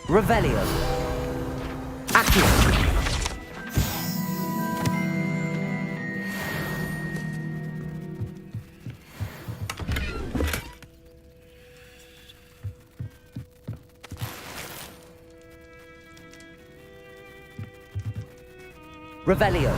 Revelio. Accio. Revelio.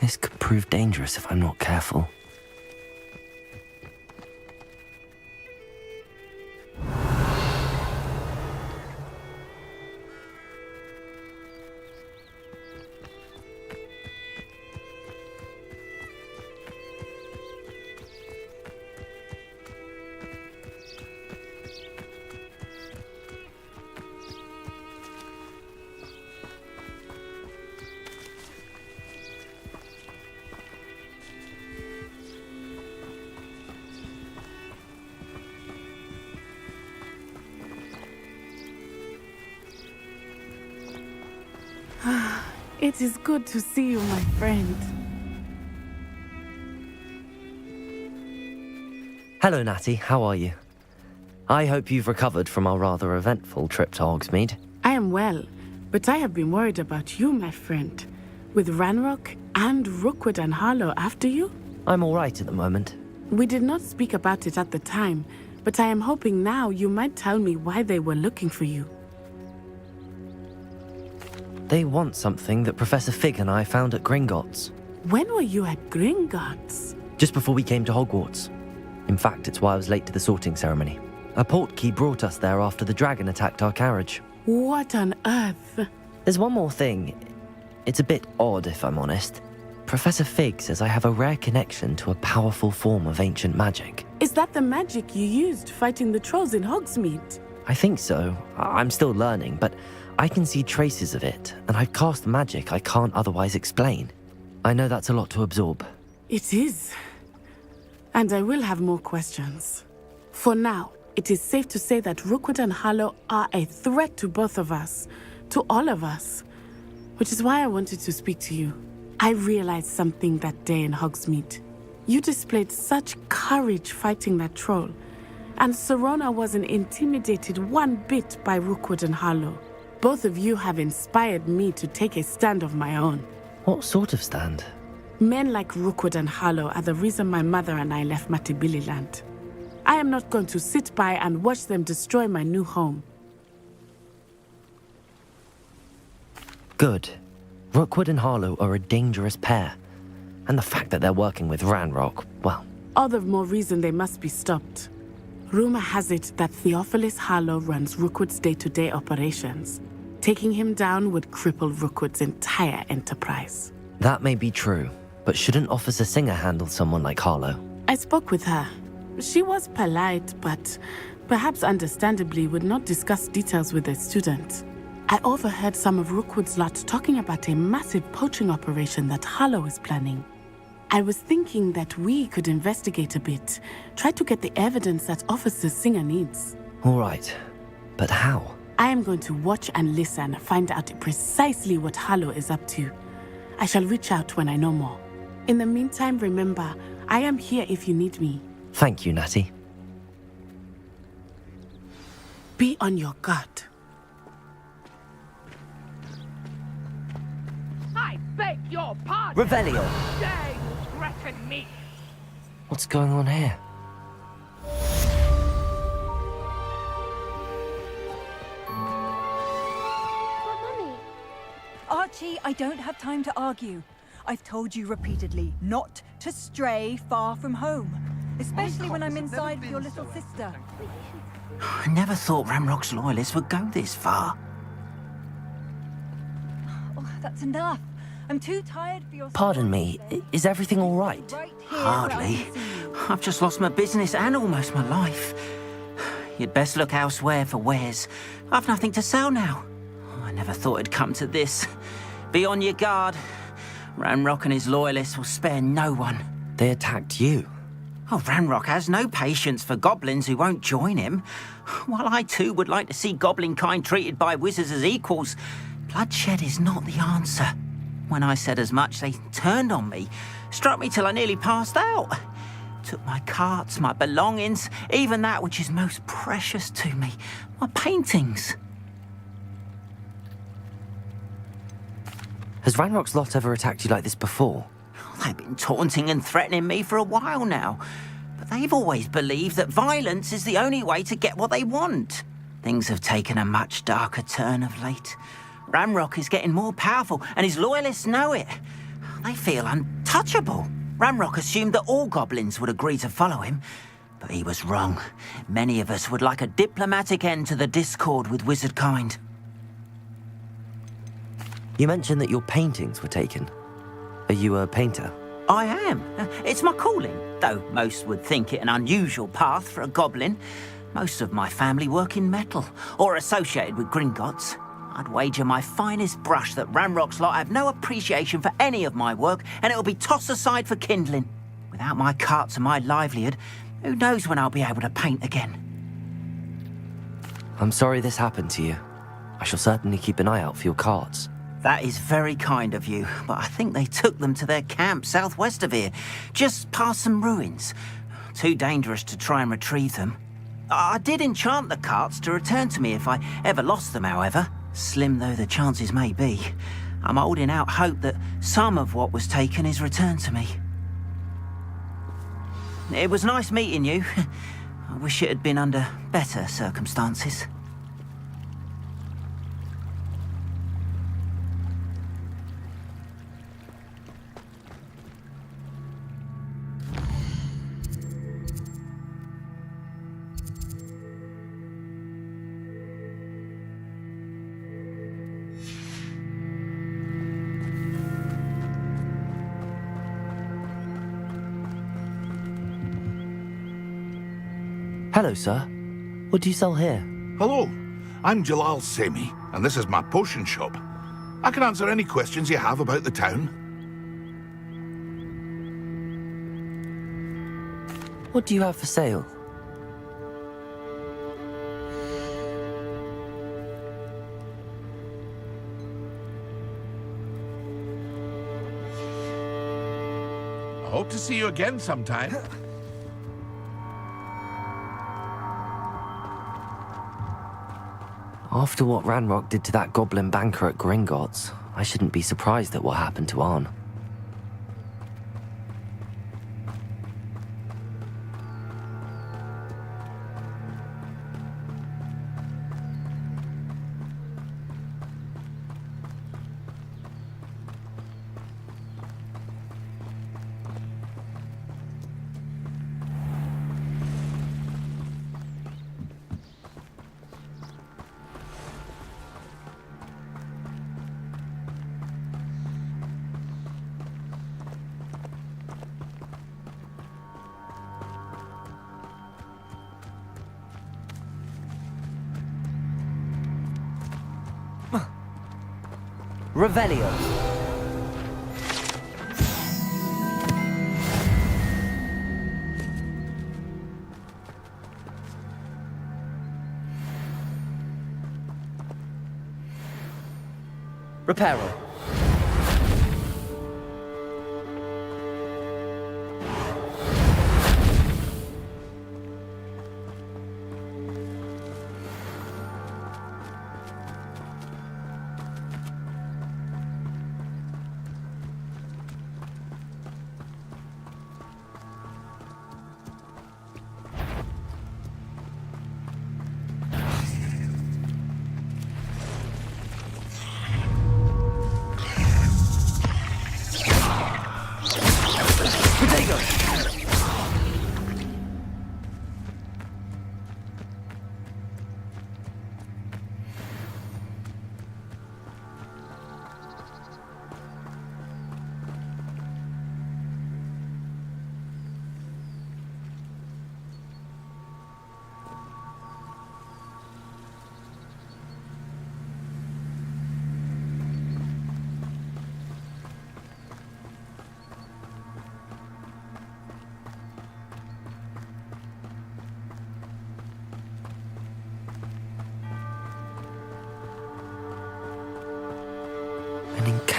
This could prove dangerous if I'm not careful. It is good to see you, my friend. Hello, Natty. How are you? I hope you've recovered from our rather eventful trip to Hogsmeade. I am well, but I have been worried about you, my friend. With Ranrock and Rookwood and Harlow after you? I'm all right at the moment. We did not speak about it at the time, but I am hoping now you might tell me why they were looking for you. They want something that Professor Fig and I found at Gringotts. When were you at Gringotts? Just before we came to Hogwarts. In fact, it's why I was late to the sorting ceremony. A portkey brought us there after the dragon attacked our carriage. What on earth? There's one more thing. It's a bit odd, if I'm honest. Professor Fig says I have a rare connection to a powerful form of ancient magic. Is that the magic you used fighting the trolls in Hogsmeade? I think so. I'm still learning, but I can see traces of it, and I've cast magic I can't otherwise explain. I know that's a lot to absorb. It is. And I will have more questions. For now, it is safe to say that Rookwood and Harlow are a threat to both of us, to all of us, which is why I wanted to speak to you. I realized something that day in Hogsmeade. You displayed such courage fighting that troll, and Serona wasn't intimidated one bit by Rookwood and Harlow. Both of you have inspired me to take a stand of my own. What sort of stand? Men like Rookwood and Harlow are the reason my mother and I left Matibili-land. I am not going to sit by and watch them destroy my new home. Good. Rookwood and Harlow are a dangerous pair. And the fact that they're working with Ranrock, well... All the more reason they must be stopped. Rumor has it that Theophilus Harlow runs Rookwood's day-to-day operations. Taking him down would cripple Rookwood's entire enterprise. That may be true, but shouldn't Officer Singer handle someone like Harlow? I spoke with her. She was polite, but perhaps understandably would not discuss details with a student. I overheard some of Rookwood's lot talking about a massive poaching operation that Harlow is planning. I was thinking that we could investigate a bit, try to get the evidence that Officer Singer needs. All right, but how? I am going to watch and listen, find out precisely what Harlow is up to. I shall reach out when I know more. In the meantime, remember, I am here if you need me. Thank you, Natty. Be on your guard. I beg your pardon. Revelio! Dare you threaten me? What's going on here? Archie, I don't have time to argue. I've told you repeatedly not to stray far from home, especially when I'm inside with your little sister. I never thought Ranrock's loyalists would go this far. Oh, that's enough. I'm too tired for your... Pardon me, is everything all right? Right here where I Hardly. can see you. I've just lost my business and almost my life. You'd best look elsewhere for wares. I've nothing to sell now. I never thought it'd come to this. Be on your guard. Ranrock and his loyalists will spare no one. They attacked you. Oh, Ranrock has no patience for goblins who won't join him. While I too would like to see goblin kind treated by wizards as equals, bloodshed is not the answer. When I said as much, they turned on me, struck me till I nearly passed out. Took my carts, my belongings, even that which is most precious to me, my paintings. Has Ranrock's lot ever attacked you like this before? They've been taunting and threatening me for a while now, but they've always believed that violence is the only way to get what they want. Things have taken a much darker turn of late. Ranrock is getting more powerful, and his loyalists know it. They feel untouchable. Ranrock assumed that all goblins would agree to follow him, but he was wrong. Many of us would like a diplomatic end to the discord with wizard kind. You mentioned that your paintings were taken. Are you a painter? I am. It's my calling, though most would think it an unusual path for a goblin. Most of my family work in metal, or associated with Gringotts. I'd wager my finest brush that Ranrock's lot have no appreciation for any of my work, and it'll be tossed aside for kindling. Without my carts and my livelihood, who knows when I'll be able to paint again? I'm sorry this happened to you. I shall certainly keep an eye out for your carts. That is very kind of you, but I think they took them to their camp southwest of here, just past some ruins. Too dangerous to try and retrieve them. I did enchant the carts to return to me if I ever lost them, however. Slim though the chances may be, I'm holding out hope that some of what was taken is returned to me. It was nice meeting you. I wish it had been under better circumstances. Hello, sir. What do you sell here? Hello, I'm Jalal Semi, and this is my potion shop. I can answer any questions you have about the town. What do you have for sale? I hope to see you again sometime. After what Ranrock did to that goblin banker at Gringotts, I shouldn't be surprised at what happened to Arn. Revelio. Reparo.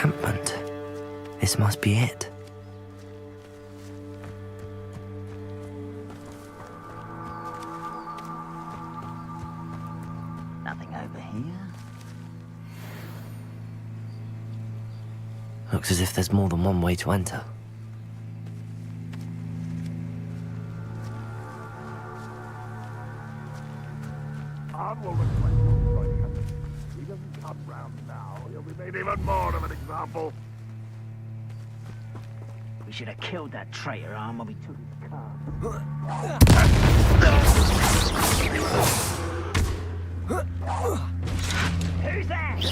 encampment. This must be it. Nothing over here. Looks as if there's more than one way to enter. He doesn't come round now. He'll be made even more of an example. We should have killed that traitor arm when we took his car. Who's that?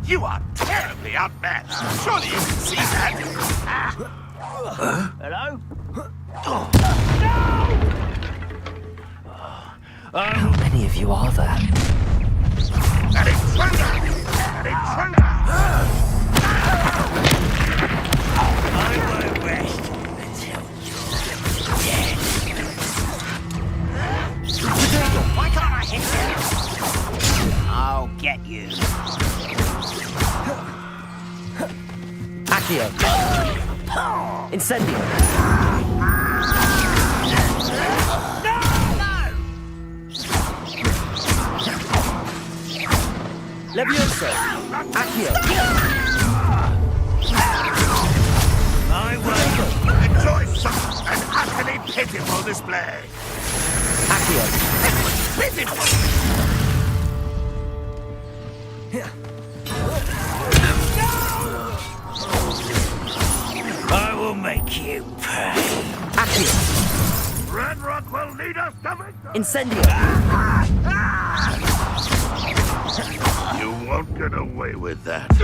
You are terribly outmatched. Surely you can see that. Hello? How many of you are there? An intruder! An intruder! I won't rest until you're dead. Why can't I hit you? I'll get you. Accio! Incendio! Levioso! Accio! My way. Enjoy some an utterly pitiful display. Accio! Pitiful! I will make you pay. Accio! Red Rock will lead us to victory! Incendio! You won't get away with that. Was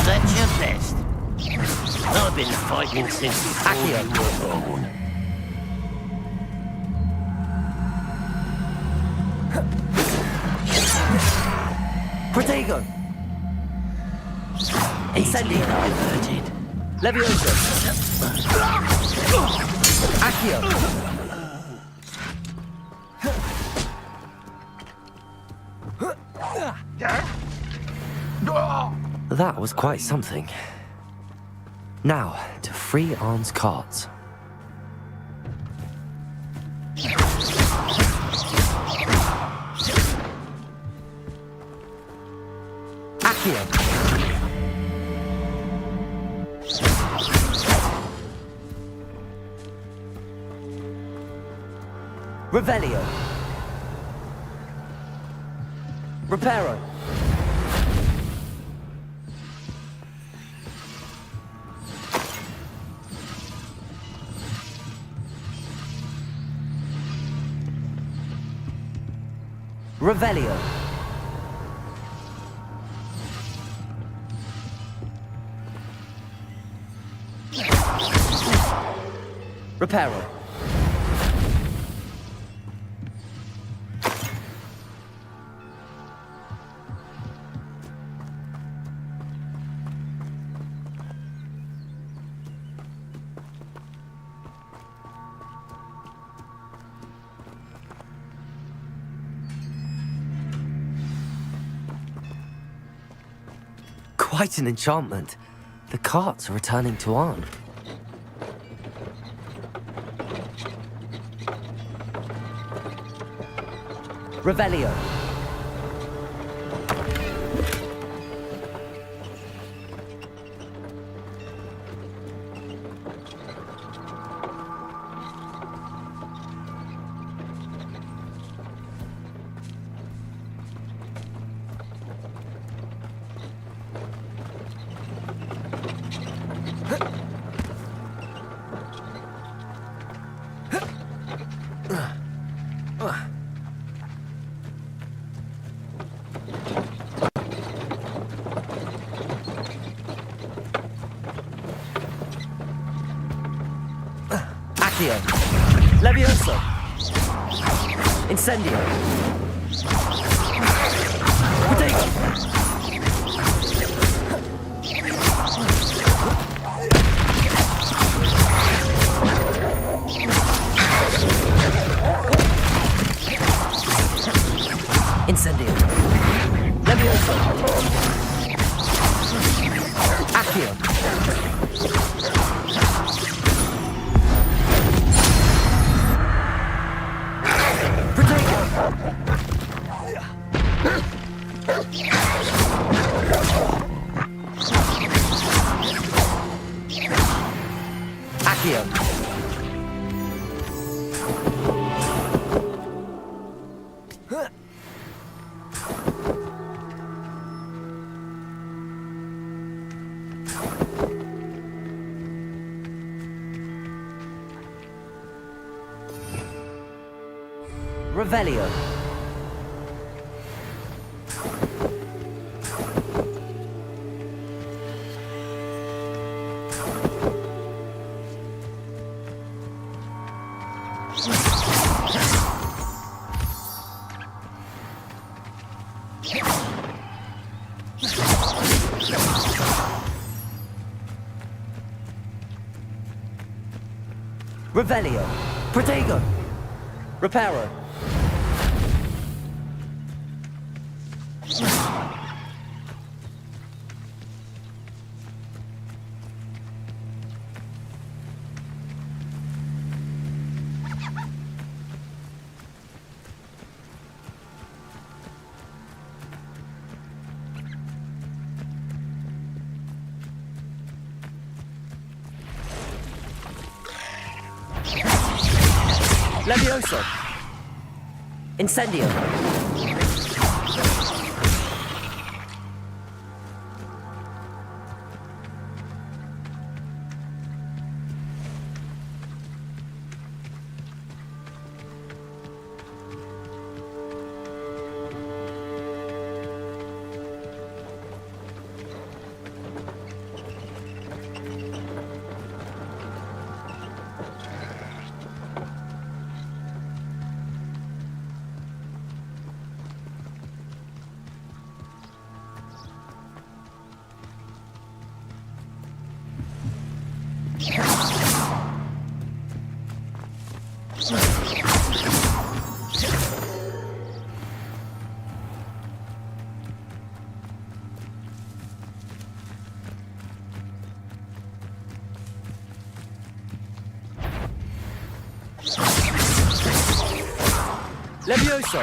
that your best? I've been fighting since before Accio! you were born. Protego! Incendio! Diverted. Levioso! Accio! That was quite something. Now, to free Arn's carts. Accio! Revelio! Reparo! Revelio! Reparo! Quite an enchantment. The carts are returning to Arn. Revelio. Accio. Levioso. Incendio. Protego. Accio. Accio. Revelio. Revelio. Protego. Reparo. Levioso. Incendio. Levioso.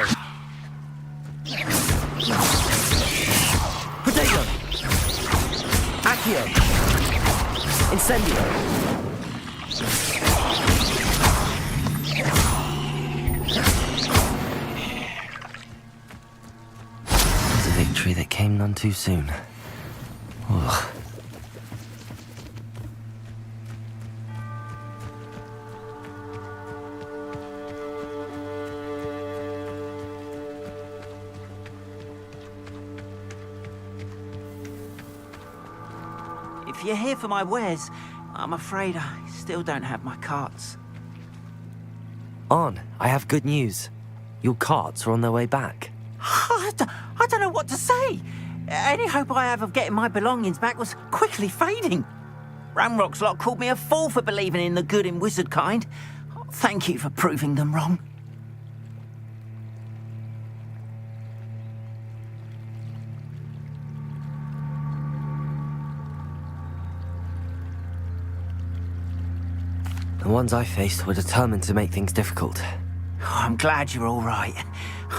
Protego. Accio. Incendio. It's a victory that came none too soon. Ugh. If you're here for my wares, I'm afraid I still don't have my carts. On, I have good news. Your carts are on their way back. I don't know what to say. Any hope I have of getting my belongings back was quickly fading. Ramrock's lot called me a fool for believing in the good in wizard kind. Thank you for proving them wrong. The ones I faced were determined to make things difficult. Oh, I'm glad you're all right.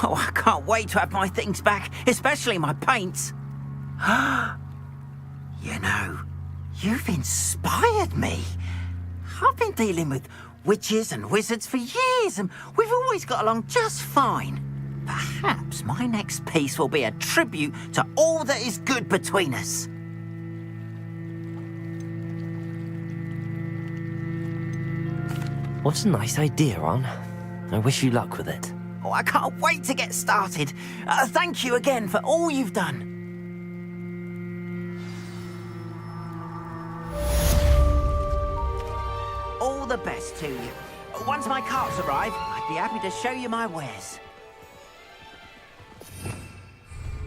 Oh, I can't wait to have my things back, especially my paints. You know, you've inspired me. I've been dealing with witches and wizards for years, and we've always got along just fine. Perhaps my next piece will be a tribute to all that is good between us. What a nice idea, On. I wish you luck with it. Oh, I can't wait to get started. Thank you again for all you've done. All the best to you. Once my carts arrive, I'd be happy to show you my wares.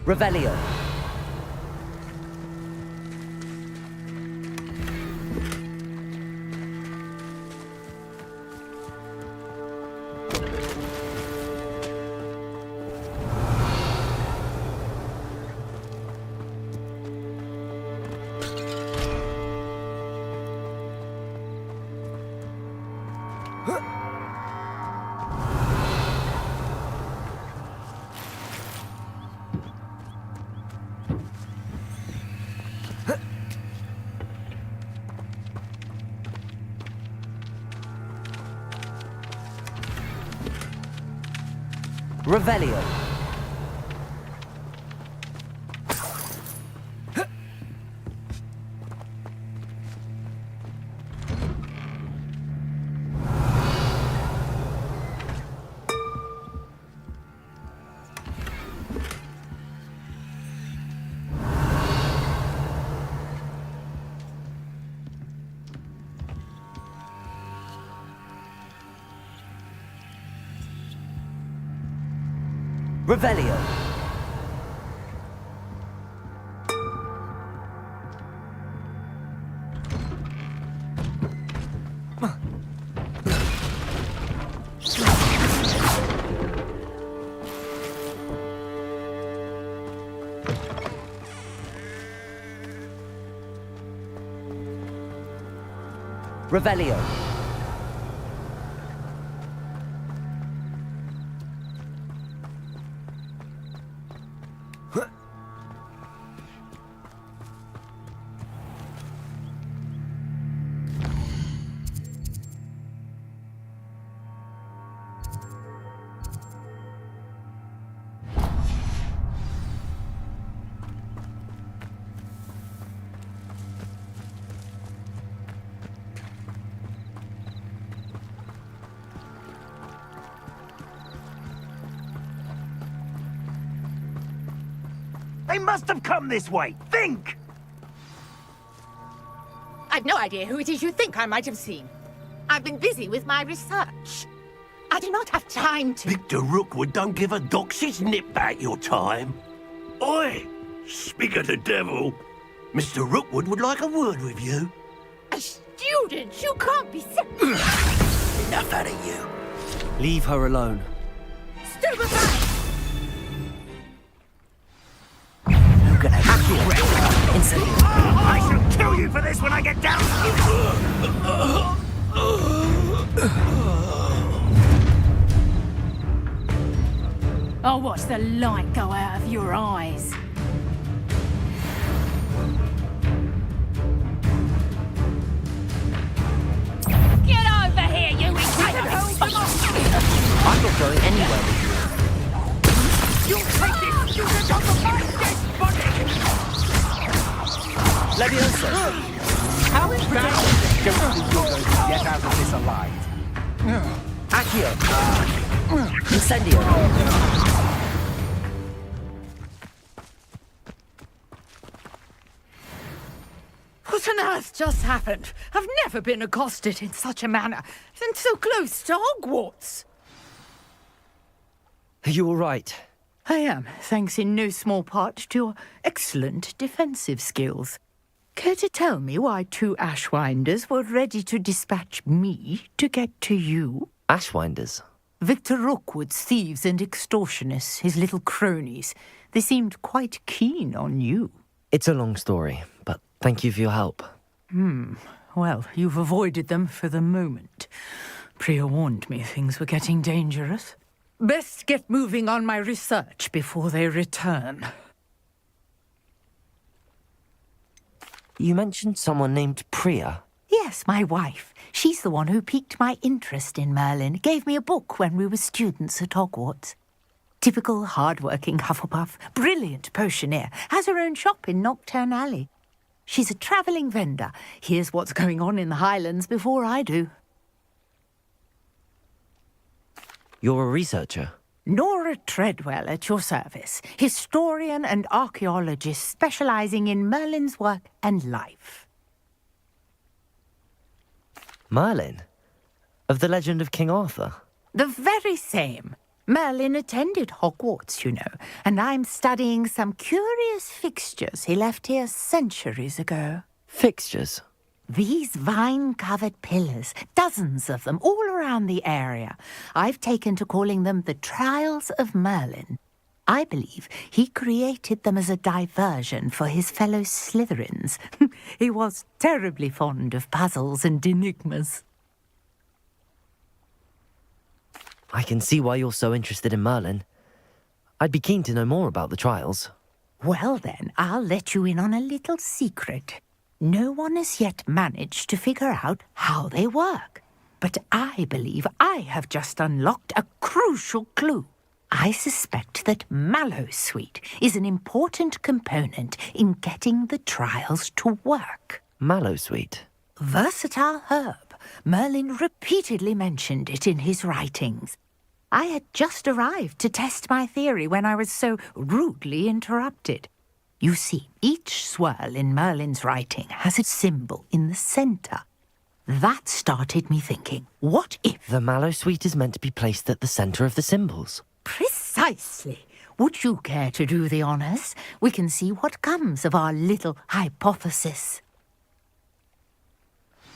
Revelio. Revelio. Revelio. Revelio. They must have come this way. Think! I've no idea who it is you think I might have seen. I've been busy with my research. I do not have time to... Victor Rookwood don't give a doxy's nip back your time. Oi! Speak of the devil. Mr. Rookwood would like a word with you. A student? You can't be Enough out of you. Leave her alone. Stupefy! You're gonna have to I shall kill you for this when I get down! I'll watch the light go out of your eyes. Get over here, you incredible! I'm not going anywhere with you. You'll take this student on the my dead body! Leviosa. How is that? Don't think you're going to get out of this alive. Accio. Incendio. What on earth just happened? I've never been accosted in such a manner, and so close to Hogwarts. Are you all right? I am, thanks in no small part to your excellent defensive skills. Care to tell me why two Ashwinders were ready to dispatch me to get to you? Ashwinders. Victor Rookwood's thieves and extortionists, his little cronies. They seemed quite keen on you. It's a long story, but thank you for your help. Well, you've avoided them for the moment. Priya warned me things were getting dangerous. Best get moving on my research before they return. You mentioned someone named Priya. Yes, my wife. She's the one who piqued my interest in Merlin. Gave me a book when we were students at Hogwarts. Typical hard-working Hufflepuff. Brilliant potioneer. Has her own shop in Knockturn Alley. She's a travelling vendor. Hears what's going on in the Highlands before I do. You're a researcher? Nora Treadwell at your service. Historian and archaeologist specialising in Merlin's work and life. Merlin? Of the legend of King Arthur? The very same. Merlin attended Hogwarts, you know, and I'm studying some curious fixtures he left here centuries ago. Fixtures? These vine-covered pillars, dozens of them, all around the area. I've taken to calling them the Trials of Merlin. I believe he created them as a diversion for his fellow Slytherins. He was terribly fond of puzzles and enigmas. I can see why you're so interested in Merlin. I'd be keen to know more about the trials. Well then, I'll let you in on a little secret. No one has yet managed to figure out how they work. But I believe I have just unlocked a crucial clue. I suspect that mallowsweet is an important component in getting the trials to work. Mallowsweet. Versatile herb. Merlin repeatedly mentioned it in his writings. I had just arrived to test my theory when I was so rudely interrupted. You see, each swirl in Merlin's writing has a symbol in the centre. That started me thinking, what if... The mallowsweet is meant to be placed at the centre of the symbols. Precisely. Would you care to do the honours? We can see what comes of our little hypothesis.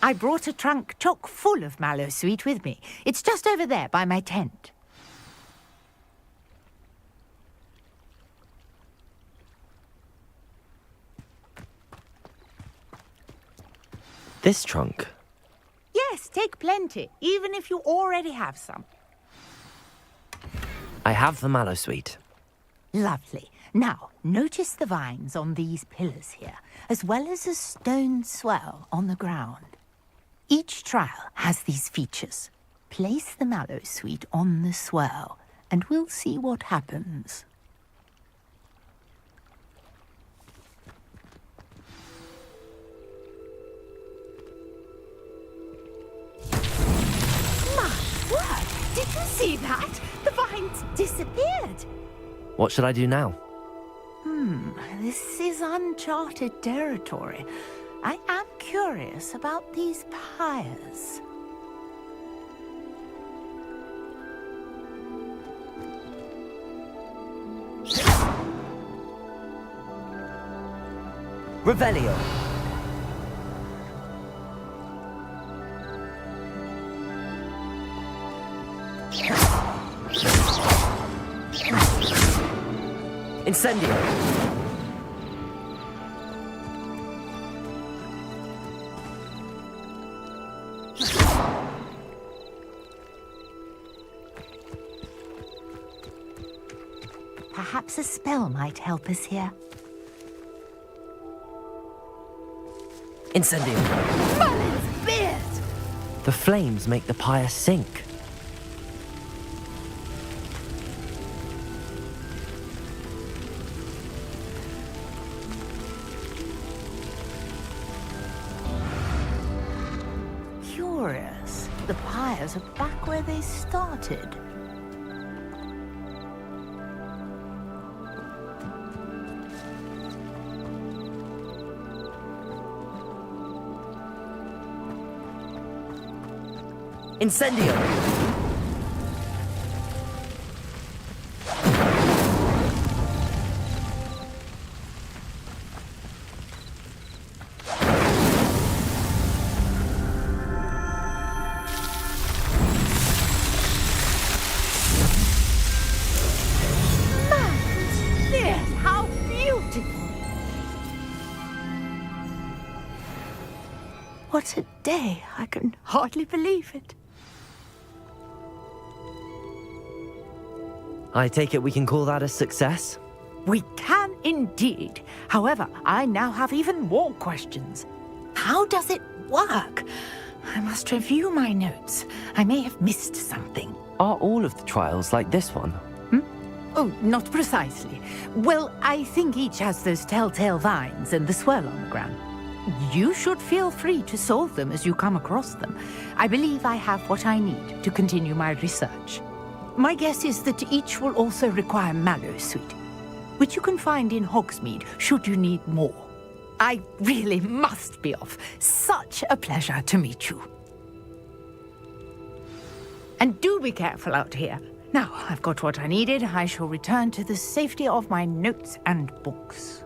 I brought a trunk chock full of mallowsweet with me. It's just over there by my tent. This trunk? Yes, take plenty, even if you already have some. I have the mallowsweet. Lovely. Now, notice the vines on these pillars here, as well as a stone swell on the ground. Each trial has these features. Place the mallowsweet on the swell, and we'll see what happens. My word! Did you see that? The vines disappeared. What should I do now? This is uncharted territory. I am curious about these pyres. Revelio. Incendio. Perhaps a spell might help us here. Incendio. Merlin's beard! The flames make the pyre sink. Curious. The pyres are back where they started. Incendio. Yes, how beautiful! What a day! I can hardly believe it. I take it we can call that a success? We can indeed. However, I now have even more questions. How does it work? I must review my notes. I may have missed something. Are all of the trials like this one? Oh, not precisely. Well, I think each has those telltale vines and the swirl on the ground. You should feel free to solve them as you come across them. I believe I have what I need to continue my research. My guess is that each will also require mallowsweet, which you can find in Hogsmeade should you need more. I really must be off. Such a pleasure to meet you. And do be careful out here. Now, I've got what I needed. I shall return to the safety of my notes and books.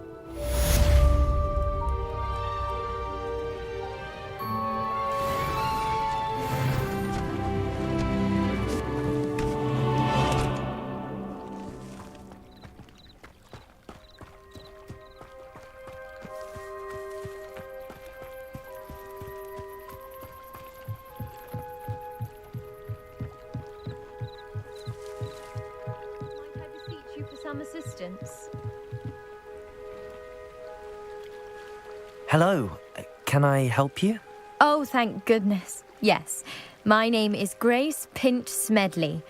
Assistance. Hello. Can I help you? Oh, thank goodness. Yes. My name is Grace Pint Smedley.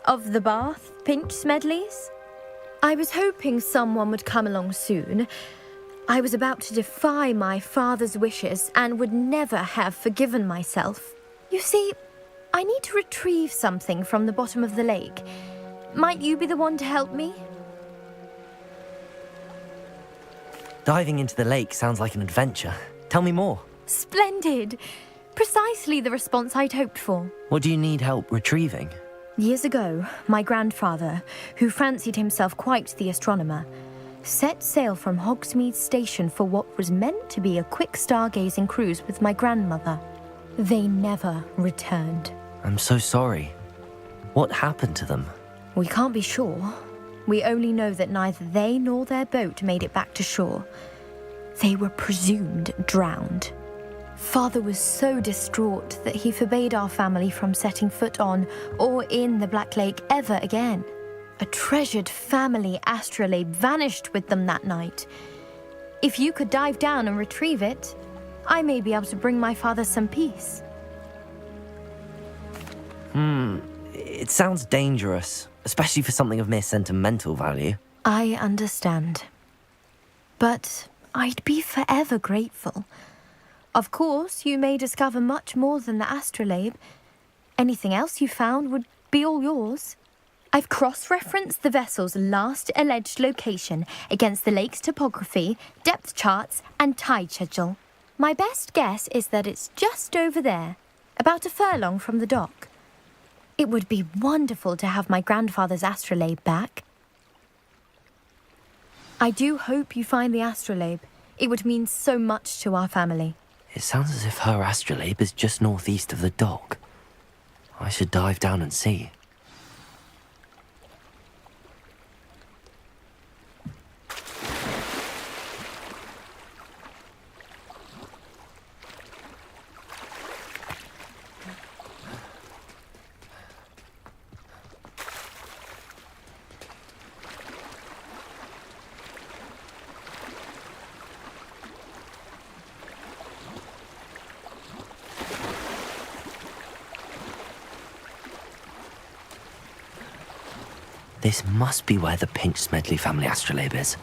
Of the bath, Pinch Smedleys? I was hoping someone would come along soon. I was about to defy my father's wishes and would never have forgiven myself. You see, I need to retrieve something from the bottom of the lake. Might you be the one to help me? Diving into the lake sounds like an adventure. Tell me more. Splendid! Precisely the response I'd hoped for. What do you need help retrieving? Years ago, my grandfather, who fancied himself quite the astronomer, set sail from Hogsmeade Station for what was meant to be a quick stargazing cruise with my grandmother. They never returned. I'm so sorry. What happened to them? We can't be sure. We only know that neither they nor their boat made it back to shore. They were presumed drowned. Father was so distraught that he forbade our family from setting foot on or in the Black Lake ever again. A treasured family astrolabe vanished with them that night. If you could dive down and retrieve it, I may be able to bring my father some peace. It sounds dangerous, especially for something of mere sentimental value. I understand. But I'd be forever grateful. Of course, you may discover much more than the astrolabe. Anything else you found would be all yours. I've cross-referenced the vessel's last alleged location against the lake's topography, depth charts, and tide schedule. My best guess is that it's just over there, about a furlong from the dock. It would be wonderful to have my grandfather's astrolabe back. I do hope you find the astrolabe. It would mean so much to our family. It sounds as if her astrolabe is just northeast of the dock. I should dive down and see. This must be where the Pinch Smedley family astrolabe is.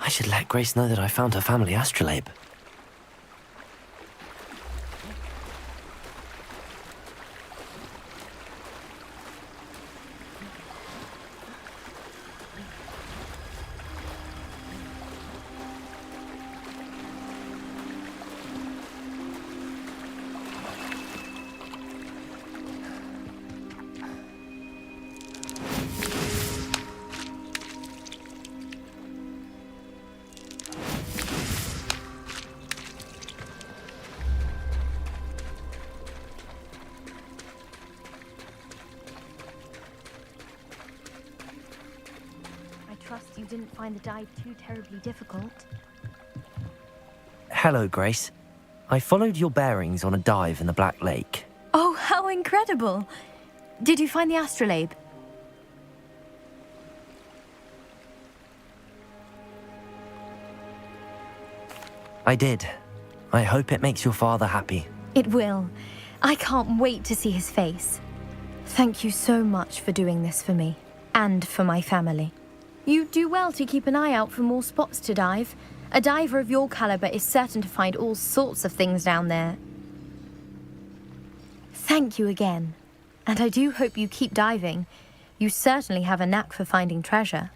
I should let Grace know that I found her family astrolabe. Trust you didn't find the dive too terribly difficult. Hello, Grace. I followed your bearings on a dive in the Black Lake. Oh, how incredible! Did you find the astrolabe? I did. I hope it makes your father happy. It will. I can't wait to see his face. Thank you so much for doing this for me, and for my family. You do well to keep an eye out for more spots to dive, A diver of your caliber is certain to find all sorts of things down there. Thank you again. And I do hope you keep diving. You certainly have a knack for finding treasure.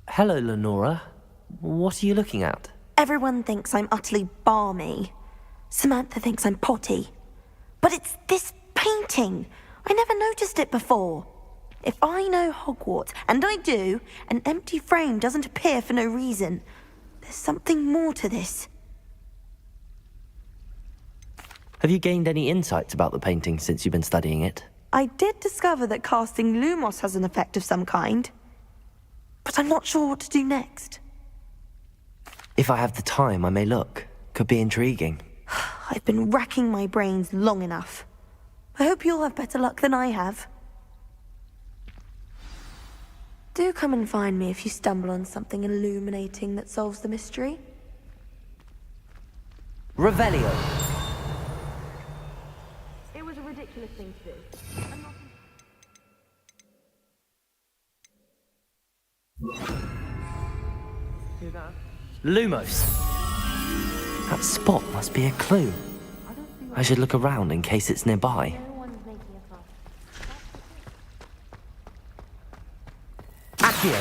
Hello, Lenora. What are you looking at? Everyone thinks I'm utterly balmy. Samantha thinks I'm potty. But it's this painting. I never noticed it before. If I know Hogwarts, and I do, an empty frame doesn't appear for no reason. There's something more to this. Have you gained any insights about the painting since you've been studying it? I did discover that casting Lumos has an effect of some kind. But I'm not sure what to do next. If I have the time, I may look. Could be intriguing. I've been racking my brains long enough. I hope you'll have better luck than I have. Do come and find me if you stumble on something illuminating that solves the mystery. Revelio. It was a ridiculous thing to do. Lumos. That spot must be a clue. I should look around in case it's nearby. Accio.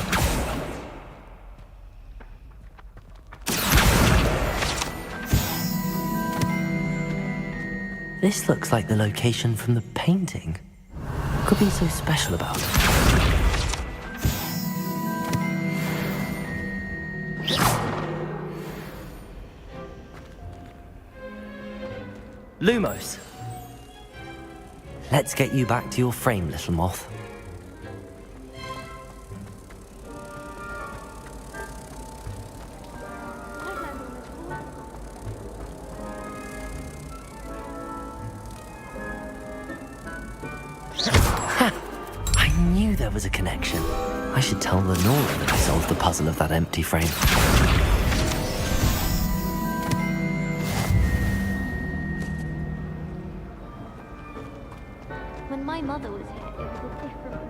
This looks like the location from the painting. What could be so special about it? Lumos. Let's get you back to your frame, little moth. I knew there was a connection. I should tell Lenora that I solved the puzzle of that empty frame. When my mother was here, it was a different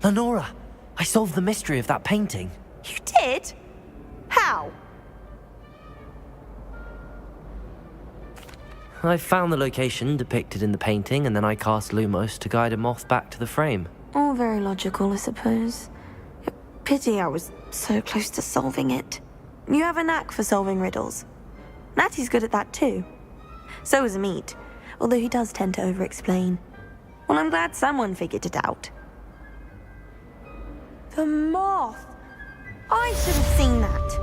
Lenora, I solved the mystery of that painting. You did? How? I found the location depicted in the painting, and then I cast Lumos to guide a moth back to the frame. All very logical, I suppose. Pity I was so close to solving it. You have a knack for solving riddles. Natty's good at that too. So is Amit, although he does tend to over-explain. Well, I'm glad someone figured it out. The moth! I should have seen that.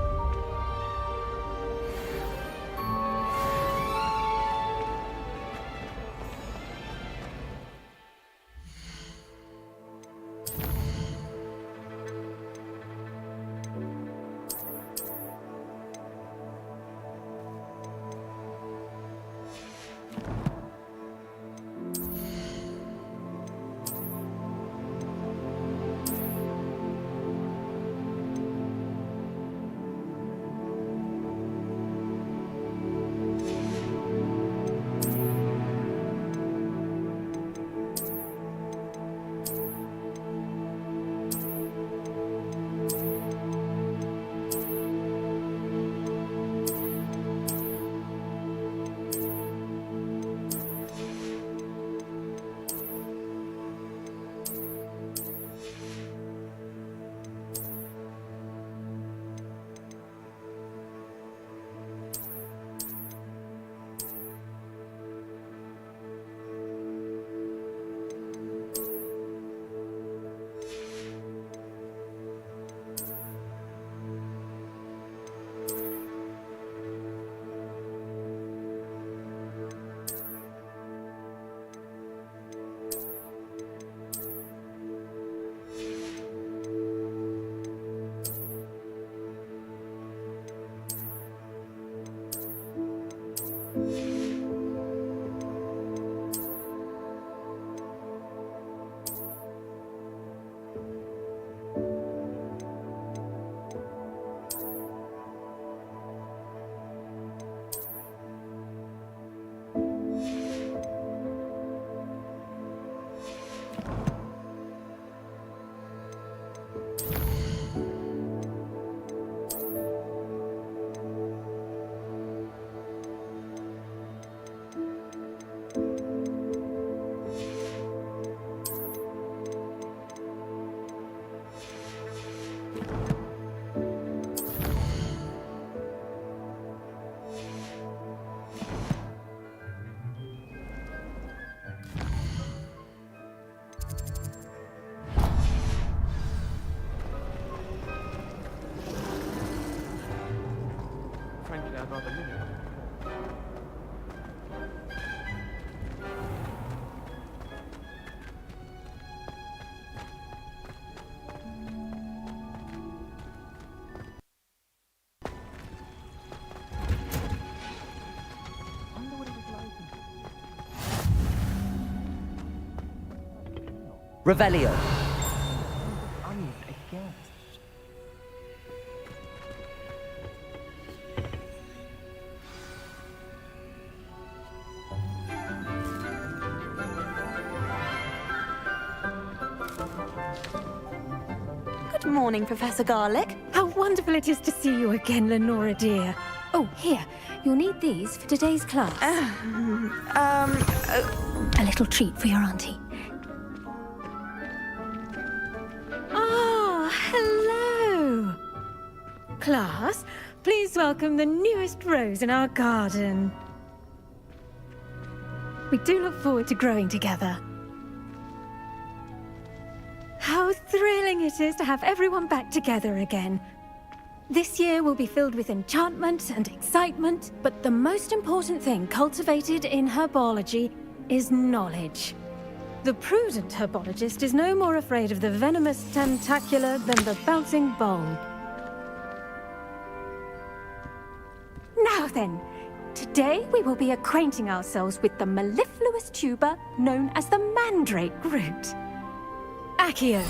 Revelio. Good morning, Professor Garlic. How wonderful it is to see you again, Lenora dear. Oh, here. You'll need these for today's class. A little treat for your auntie. Ah, hello. Class, please welcome the newest rose in our garden. We do look forward to growing together. How thrilling it is to have everyone back together again. This year will be filled with enchantment and excitement, but the most important thing cultivated in herbology is knowledge. The prudent herbologist is no more afraid of the venomous tentacula than the bouncing bulb. Now then, today we will be acquainting ourselves with the mellifluous tuber known as the mandrake root. Accio.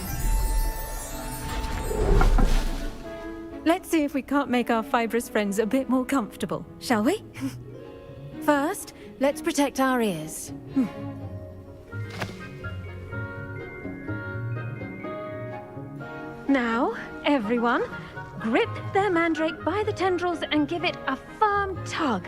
Let's see if we can't make our fibrous friends a bit more comfortable, shall we? First, let's protect our ears. Now, everyone, grip their mandrake by the tendrils and give it a firm tug.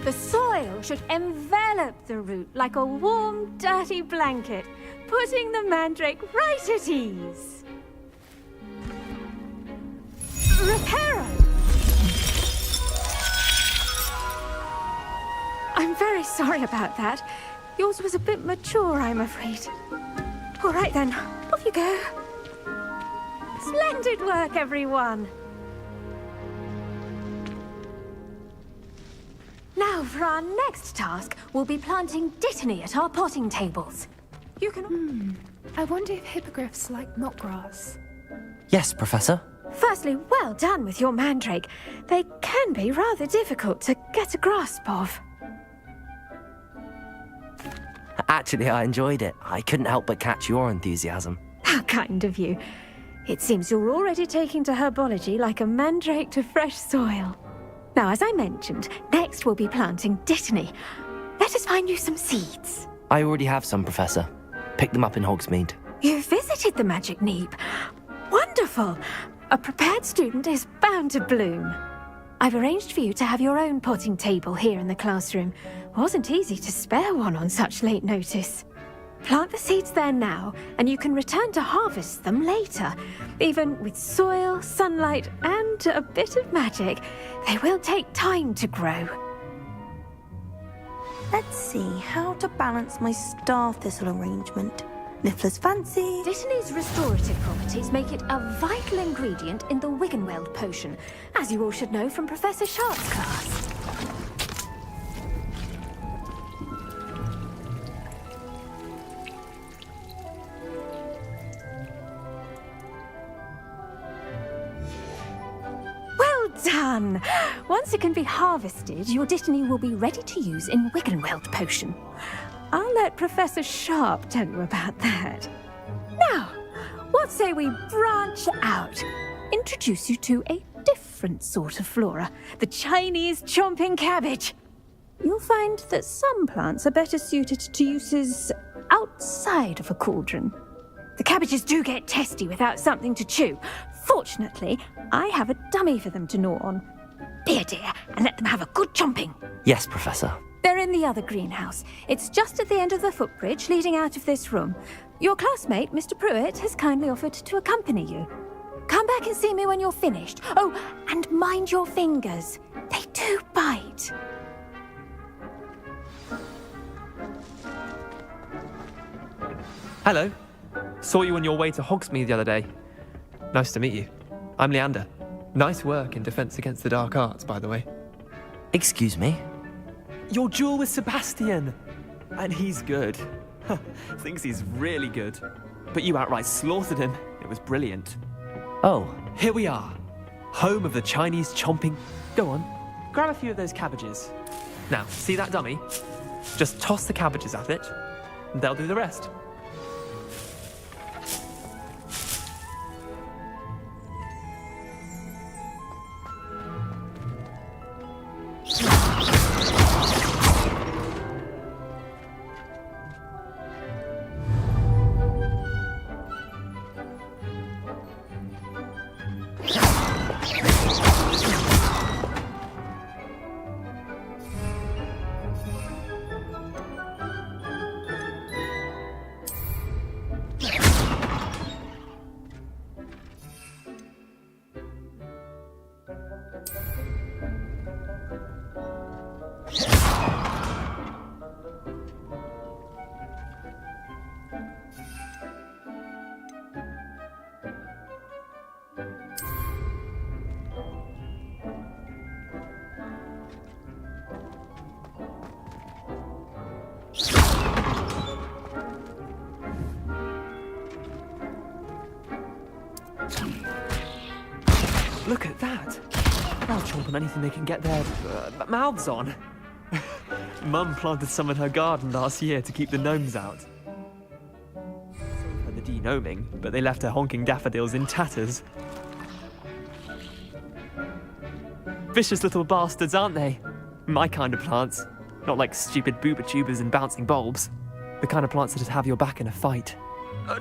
The soil should envelop the root like a warm, dirty blanket, putting the mandrake right at ease. Reparo! I'm very sorry about that. Yours was a bit mature, I'm afraid. All right then, off you go. Splendid work, everyone. Now, for our next task, we'll be planting dittany at our potting tables. You can... I wonder if hippogriffs like knotgrass. Yes, Professor. Firstly, well done with your mandrake. They can be rather difficult to get a grasp of. Actually, I enjoyed it. I couldn't help but catch your enthusiasm. How kind of you. It seems you're already taking to herbology like a mandrake to fresh soil. Now, as I mentioned, next we'll be planting dittany. Let us find you some seeds. I already have some, Professor. Picked them up in Hogsmeade. You visited the Magic Neep. Wonderful! A prepared student is bound to bloom. I've arranged for you to have your own potting table here in the classroom. Wasn't easy to spare one on such late notice. Plant the seeds there now, and you can return to harvest them later. Even with soil, sunlight, and a bit of magic, they will take time to grow. Let's see how to balance my star thistle arrangement. Niffler's fancy. Dittany's restorative properties make it a vital ingredient in the Wiggenweld potion, as you all should know from Professor Sharp's class. Well done! Once it can be harvested, your dittany will be ready to use in Wiggenweld potion. I'll let Professor Sharp tell you about that. Now, what say we branch out? Introduce you to a different sort of flora, the Chinese chomping cabbage. You'll find that some plants are better suited to uses outside of a cauldron. The cabbages do get testy without something to chew. Fortunately, I have a dummy for them to gnaw on. Be a dear and let them have a good chomping. Yes, Professor. They're in the other greenhouse. It's just at the end of the footbridge leading out of this room. Your classmate, Mr. Pruitt, has kindly offered to accompany you. Come back and see me when you're finished. Oh, and mind your fingers. They do bite. Hello. Saw you on your way to Hogsmeade the other day. Nice to meet you. I'm Leander. Nice work in Defense Against the Dark Arts, by the way. Excuse me? Your duel with Sebastian! And he's good. Thinks he's really good. But you outright slaughtered him. It was brilliant. Oh. Here we are. Home of the Chinese chomping... Go on. Grab a few of those cabbages. Now, see that dummy? Just toss the cabbages at it, and they'll do the rest. Look at that! They'll chomp on anything they can get their mouths on. Mum planted some in her garden last year to keep the gnomes out. Saved her the de-gnoming, but they left her honking daffodils in tatters. Vicious little bastards, aren't they? My kind of plants. Not like stupid booba tubers and bouncing bulbs. The kind of plants that'd have your back in a fight.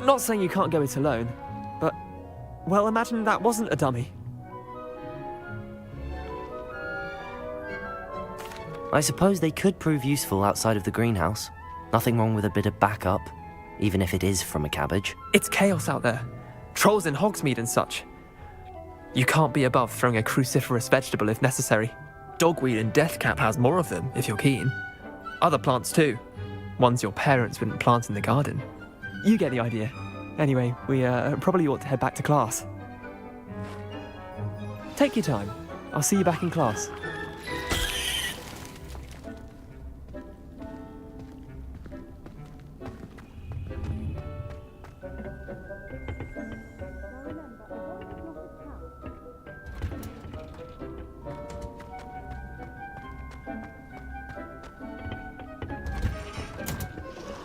Not saying you can't go it alone, but... Well, imagine that wasn't a dummy. I suppose they could prove useful outside of the greenhouse. Nothing wrong with a bit of backup, even if it is from a cabbage. It's chaos out there. Trolls in Hogsmeade and such. You can't be above throwing a cruciferous vegetable if necessary. Dogweed and deathcap has more of them, if you're keen. Other plants too. Ones your parents wouldn't plant in the garden. You get the idea. Anyway, we probably ought to head back to class. Take your time. I'll see you back in class.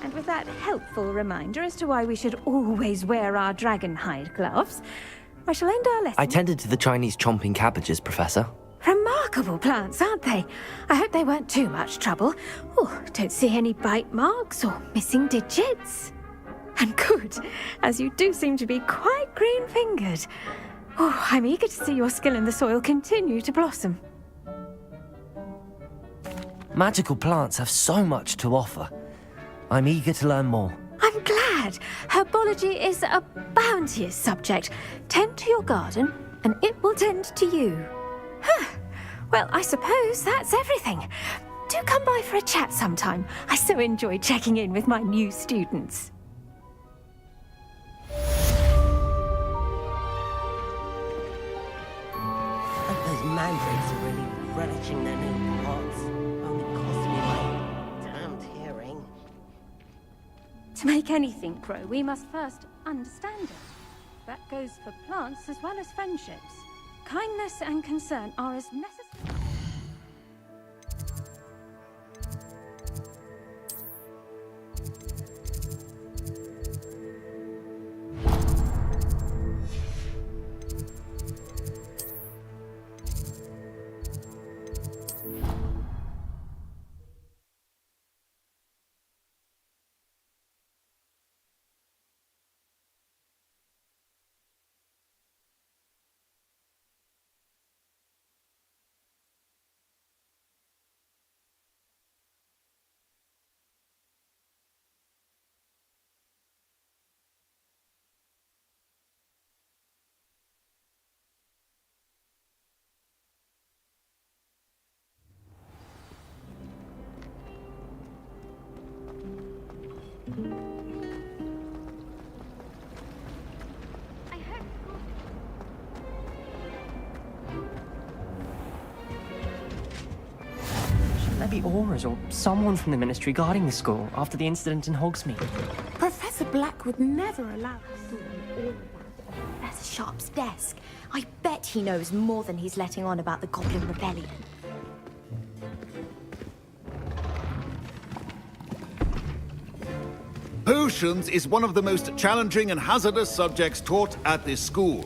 And with that helpful reminder as to why we should always wear our dragon hide gloves, I shall end our lesson. I tended to the Chinese chomping cabbages, Professor. Remarkable plants, aren't they? I hope they weren't too much trouble. Oh, don't see any bite marks or missing digits. And good, as you do seem to be quite green-fingered. Oh, I'm eager to see your skill in the soil continue to blossom. Magical plants have so much to offer. I'm eager to learn more. I'm glad. Herbology is a bounteous subject. Tend to your garden, and it will tend to you. Huh. Well, I suppose that's everything. Do come by for a chat sometime. I so enjoy checking in with my new students. Those mandrakes are really relishing their new pots. Only cost me my damned hearing. To make anything grow, we must first understand it. That goes for plants as well as friendships. Kindness and concern are as necessary. Shouldn't there be Aurors or someone from the Ministry guarding the school after the incident in Hogsmeade? Professor Black would never allow us to learn all of that. Professor Sharp's desk. I bet he knows more than he's letting on about the Goblin Rebellion. Potions is one of the most challenging and hazardous subjects taught at this school.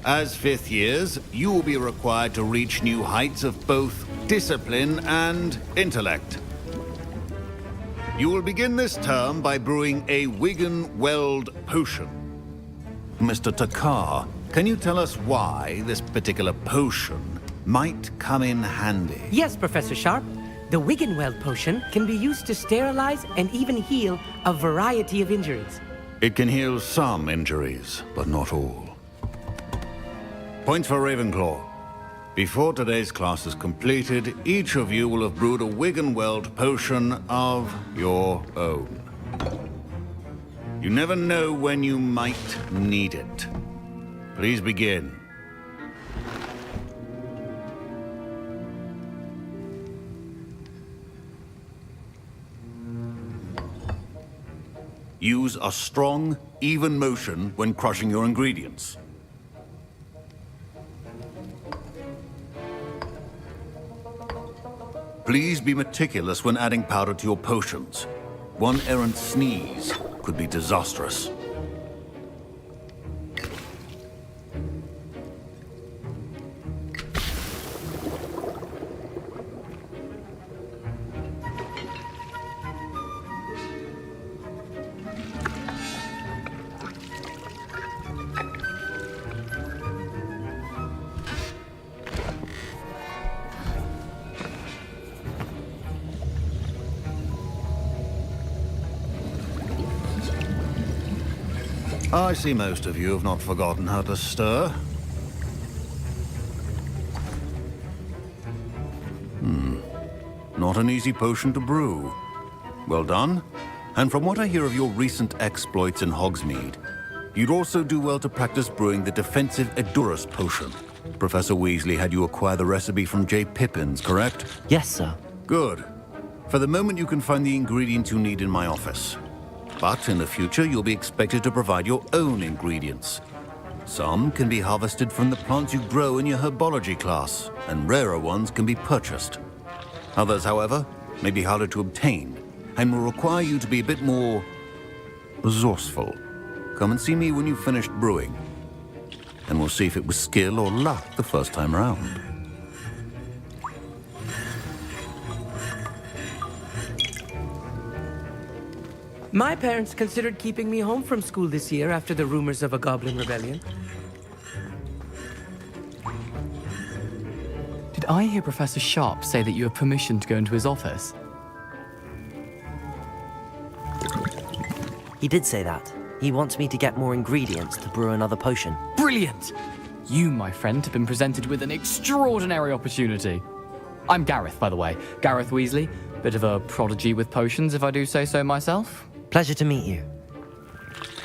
As fifth years, you will be required to reach new heights of both discipline and intellect. You will begin this term by brewing a Wigan-Weld potion. Mr. Takar, can you tell us why this particular potion might come in handy? Yes, Professor Sharp. The Wigan-Weld potion can be used to sterilize and even heal a variety of injuries. It can heal some injuries, but not all. Points for Ravenclaw. Before today's class is completed, each of you will have brewed a Wigan-Weld potion of your own. You never know when you might need it. Please begin. Use a strong, even motion when crushing your ingredients. Please be meticulous when adding powder to your potions. One errant sneeze could be disastrous. I see most of you have not forgotten how to stir. Not an easy potion to brew. Well done. And from what I hear of your recent exploits in Hogsmeade, you'd also do well to practice brewing the defensive Edurus potion. Professor Weasley had you acquire the recipe from J. Pippins, correct? Yes, sir. Good. For the moment, you can find the ingredients you need in my office. But in the future, you'll be expected to provide your own ingredients. Some can be harvested from the plants you grow in your herbology class, and rarer ones can be purchased. Others, however, may be harder to obtain, and will require you to be a bit more resourceful. Come and see me when you've finished brewing, and we'll see if it was skill or luck the first time around. My parents considered keeping me home from school this year after the rumors of a Goblin Rebellion. Did I hear Professor Sharp say that you have permission to go into his office? He did say that. He wants me to get more ingredients to brew another potion. Brilliant! You, my friend, have been presented with an extraordinary opportunity. I'm Gareth, by the way. Gareth Weasley. Bit of a prodigy with potions, if I do say so myself. Pleasure to meet you.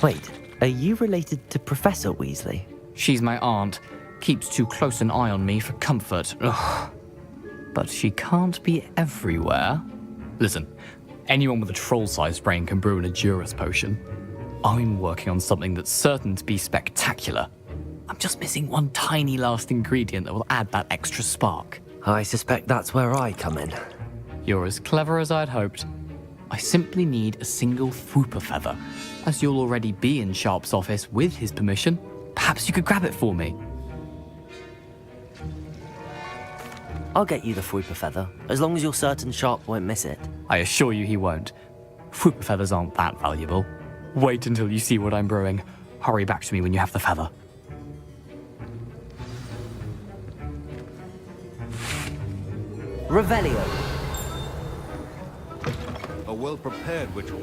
Wait, are you related to Professor Weasley? She's my aunt. Keeps too close an eye on me for comfort. Ugh. But she can't be everywhere. Listen, anyone with a troll-sized brain can brew an Edurus potion. I'm working on something that's certain to be spectacular. I'm just missing one tiny last ingredient that will add that extra spark. I suspect that's where I come in. You're as clever as I'd hoped. I simply need a single Fwooper feather. As you'll already be in Sharp's office with his permission, perhaps you could grab it for me. I'll get you the Fwooper feather, as long as you're certain Sharp won't miss it. I assure you he won't. Fwooper feathers aren't that valuable. Wait until you see what I'm brewing. Hurry back to me when you have the feather. Revelio. A well-prepared ritual.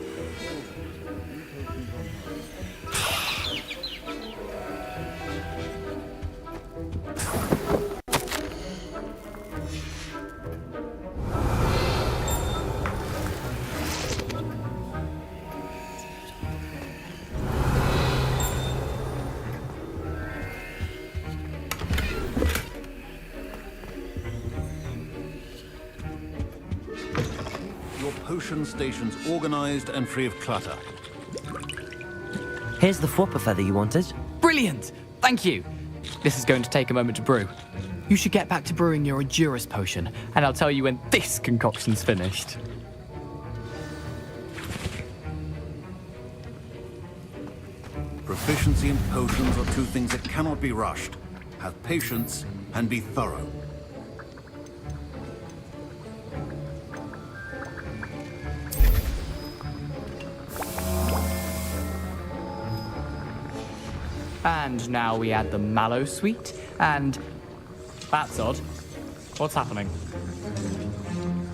potion stations organized and free of clutter. Here's the Fwopper feather you wanted. Brilliant! Thank you! This is going to take a moment to brew. You should get back to brewing your Endurus potion, and I'll tell you when this concoction's finished. Proficiency in potions are two things that cannot be rushed. Have patience and be thorough. And now we add the mallow sweet, and... That's odd. What's happening?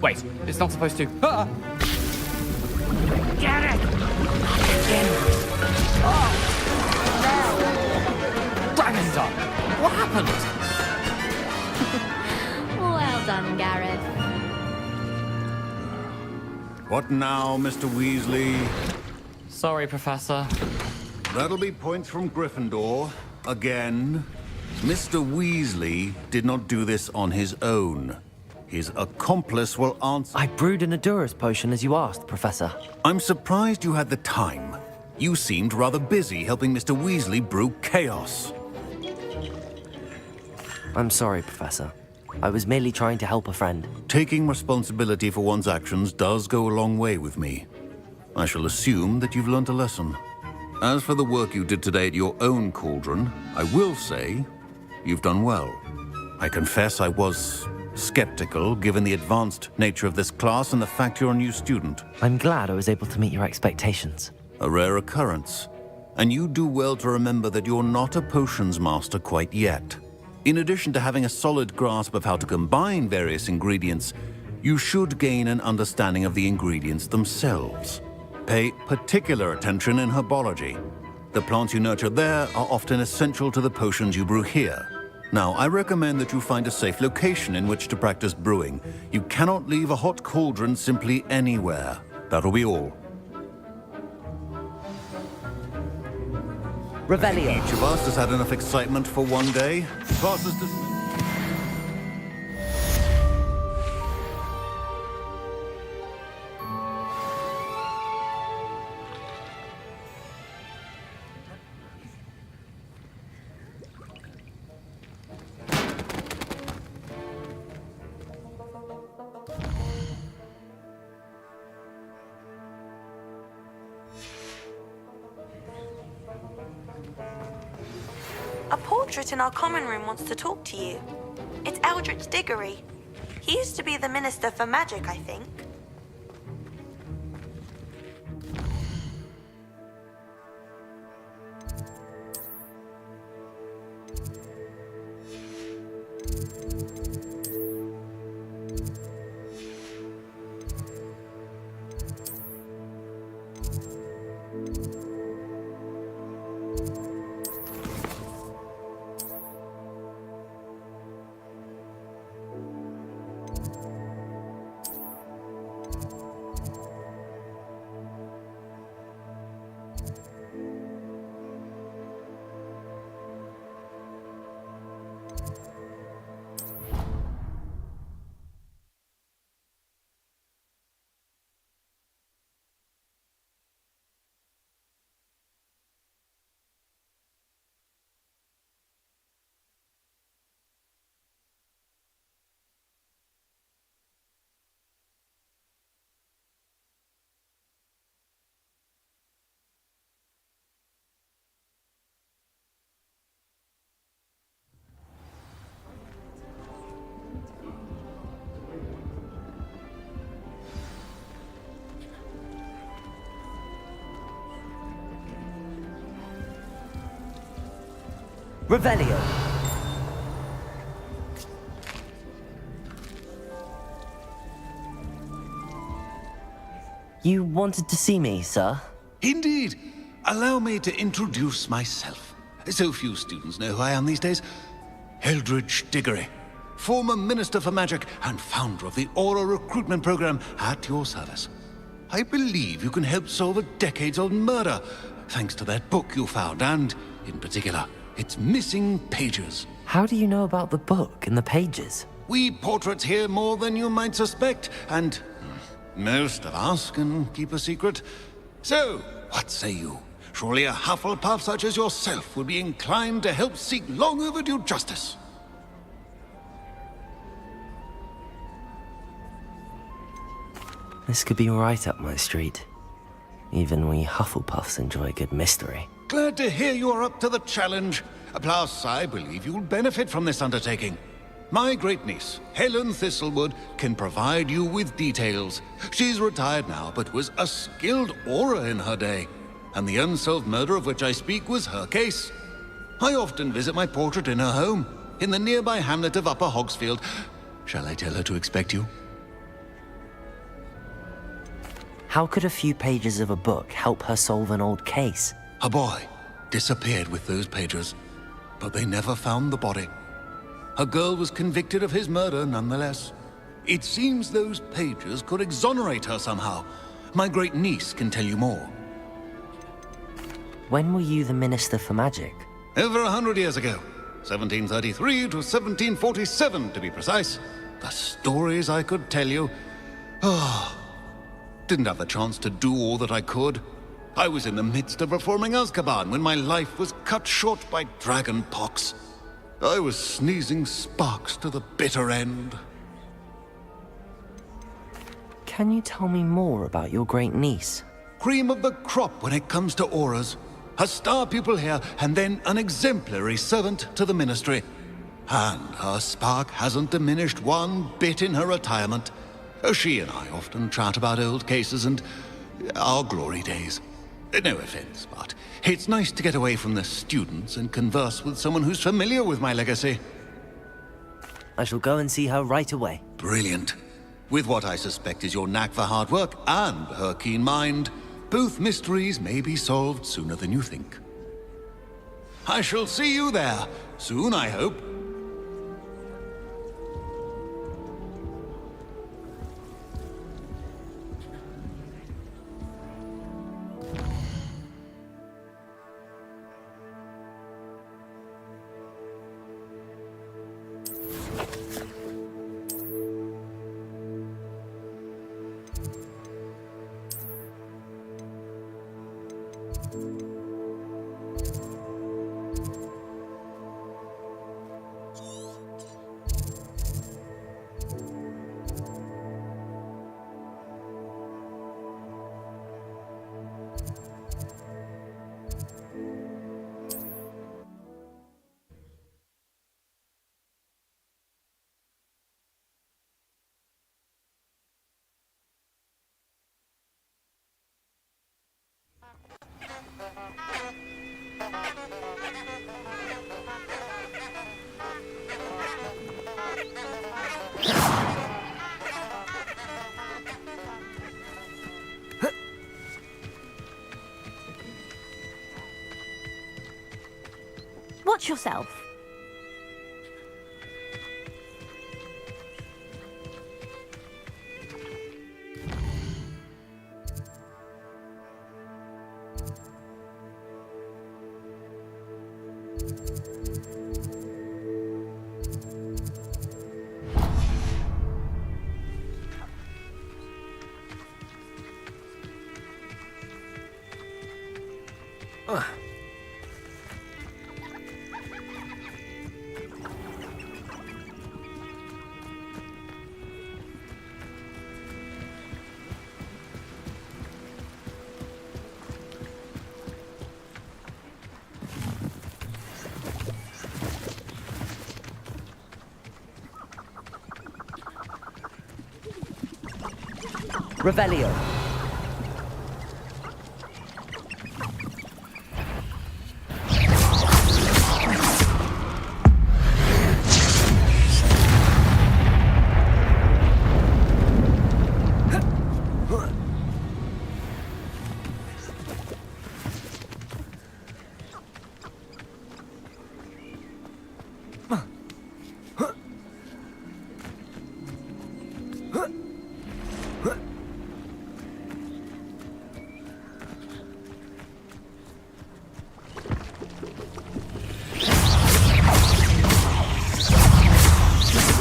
Wait, it's not supposed to... Ah! Get it! Oh! No! Dragon's up! What happened? Well done, Gareth. What now, Mr. Weasley? Sorry, Professor. That'll be points from Gryffindor. Again. Mr. Weasley did not do this on his own. His accomplice will answer... I brewed an Endurus potion as you asked, Professor. I'm surprised you had the time. You seemed rather busy helping Mr. Weasley brew chaos. I'm sorry, Professor. I was merely trying to help a friend. Taking responsibility for one's actions does go a long way with me. I shall assume that you've learnt a lesson. As for the work you did today at your own cauldron, I will say you've done well. I confess I was skeptical, given the advanced nature of this class and the fact you're a new student. I'm glad I was able to meet your expectations. A rare occurrence. And you do well to remember that you're not a potions master quite yet. In addition to having a solid grasp of how to combine various ingredients, you should gain an understanding of the ingredients themselves. Pay particular attention in herbology. The plants you nurture there are often essential to the potions you brew here. Now, I recommend that you find a safe location in which to practice brewing. You cannot leave a hot cauldron simply anywhere. That'll be all. Revelio. Each of us has had enough excitement for one day. Class is dismissed. A portrait in our common room wants to talk to you. It's Eldritch Diggory. He used to be the Minister for Magic, I think. Revelio. You wanted to see me, sir? Indeed. Allow me to introduce myself. So few students know who I am these days. Eldritch Diggory, former Minister for Magic and founder of the Aura Recruitment Program at your service. I believe you can help solve a decades-old murder, thanks to that book you found, and, in particular, its missing pages. How do you know about the book and the pages? We portraits here more than you might suspect, and Most of us can keep a secret. So, what say you? Surely a Hufflepuff such as yourself would be inclined to help seek long overdue justice. This could be right up my street. Even we Hufflepuffs enjoy a good mystery. Glad to hear you are up to the challenge. Plus, I believe you'll benefit from this undertaking. My great-niece, Helen Thistlewood, can provide you with details. She's retired now, but was a skilled aura in her day. And the unsolved murder of which I speak was her case. I often visit my portrait in her home, in the nearby hamlet of Upper Hogsfield. Shall I tell her to expect you? How could a few pages of a book help her solve an old case? A boy disappeared with those pages, but they never found the body. A girl was convicted of his murder nonetheless. It seems those pages could exonerate her somehow. My great-niece can tell you more. When were you the Minister for Magic? Over 100 years ago. 1733 to 1747, to be precise. The stories I could tell you. Didn't have the chance to do all that I could. I was in the midst of reforming Azkaban when my life was cut short by dragon pox. I was sneezing sparks to the bitter end. Can you tell me more about your great-niece? Cream of the crop when it comes to auras. A star pupil here, and then an exemplary servant to the ministry. And her spark hasn't diminished one bit in her retirement. She and I often chat about old cases and our glory days. No offense, but it's nice to get away from the students and converse with someone who's familiar with my legacy. I shall go and see her right away. Brilliant. With what I suspect is your knack for hard work and her keen mind, both mysteries may be solved sooner than you think. I shall see you there, soon I hope. Watch yourself. Revelio.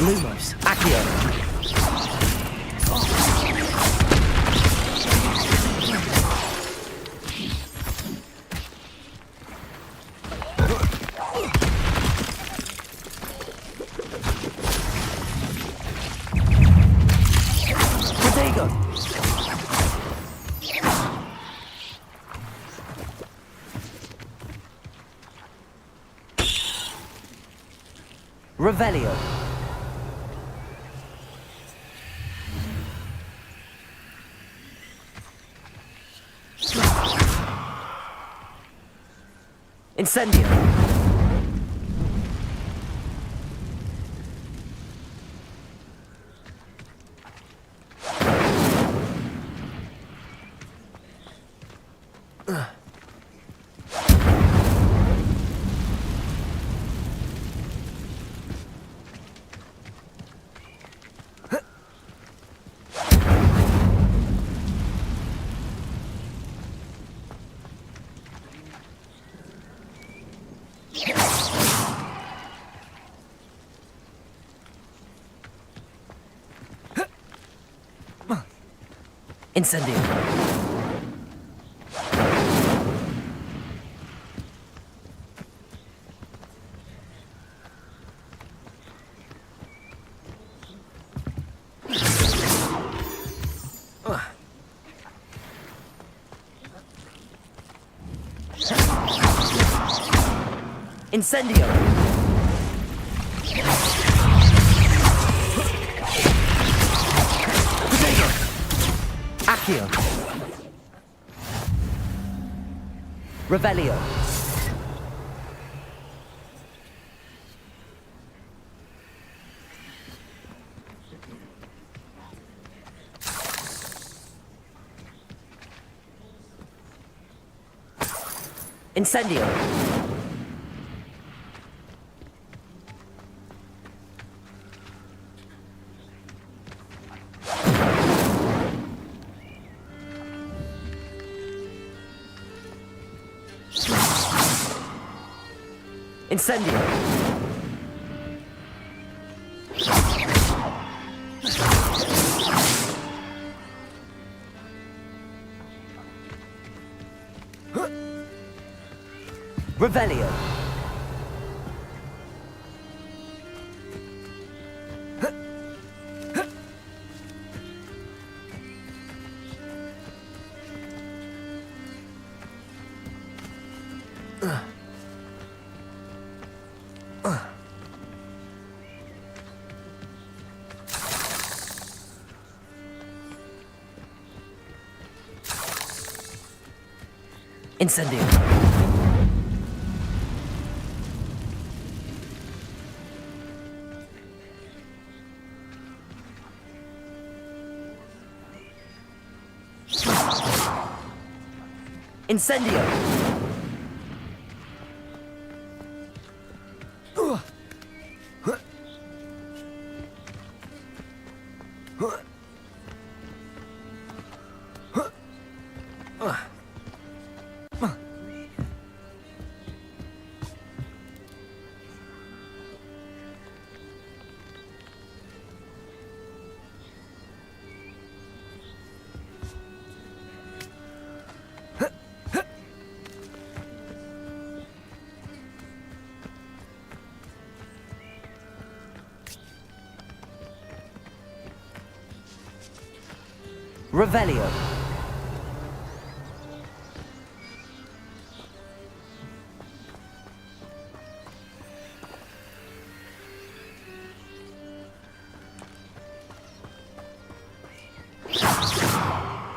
Lumos, Accio. Protego! Revelio. Incendio. Incendio. Incendio. Accio. Revelio. Incendio. Incendio. Revelio. Incendio. Incendio. Revelio.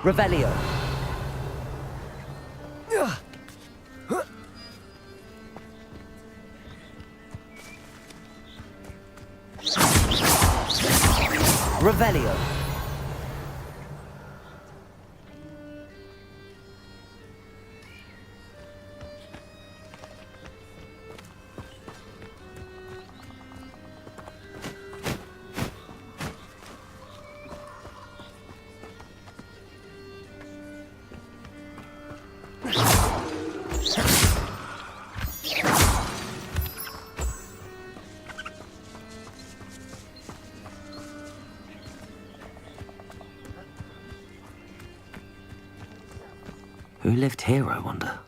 Revelio. Revelio. Who lived here, I wonder?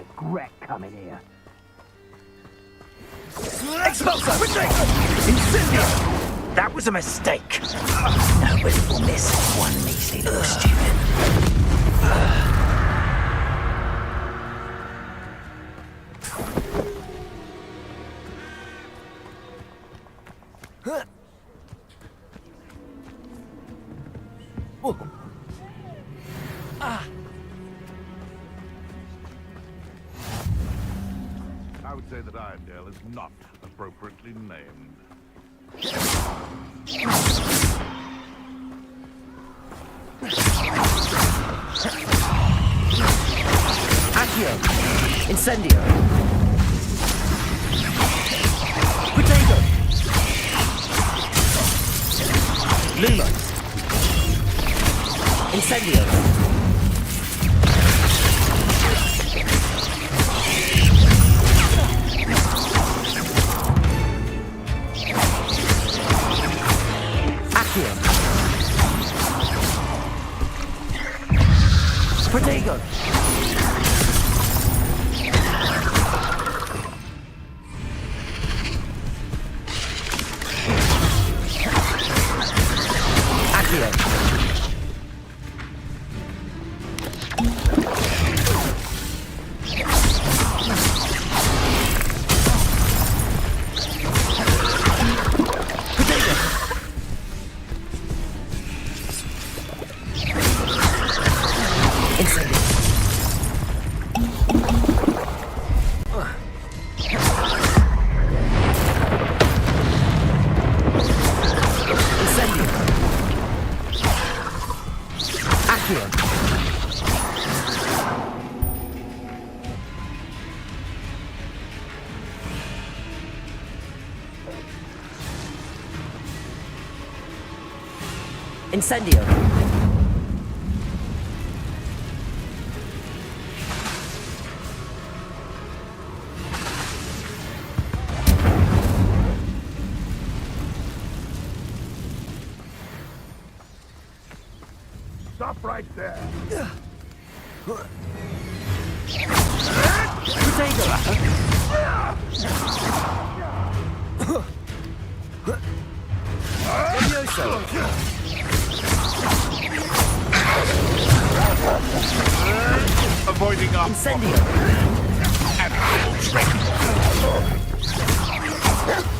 regret coming here. Expulsor! Retreat! Incendio! That was a mistake. Nobody will miss one measly little stupid. I would say that Irondale is not appropriately named. Accio! Incendio! Potato! Lumos! Incendio! Protego! Accio! Incendio! Stop right there. Avoiding our Incendio!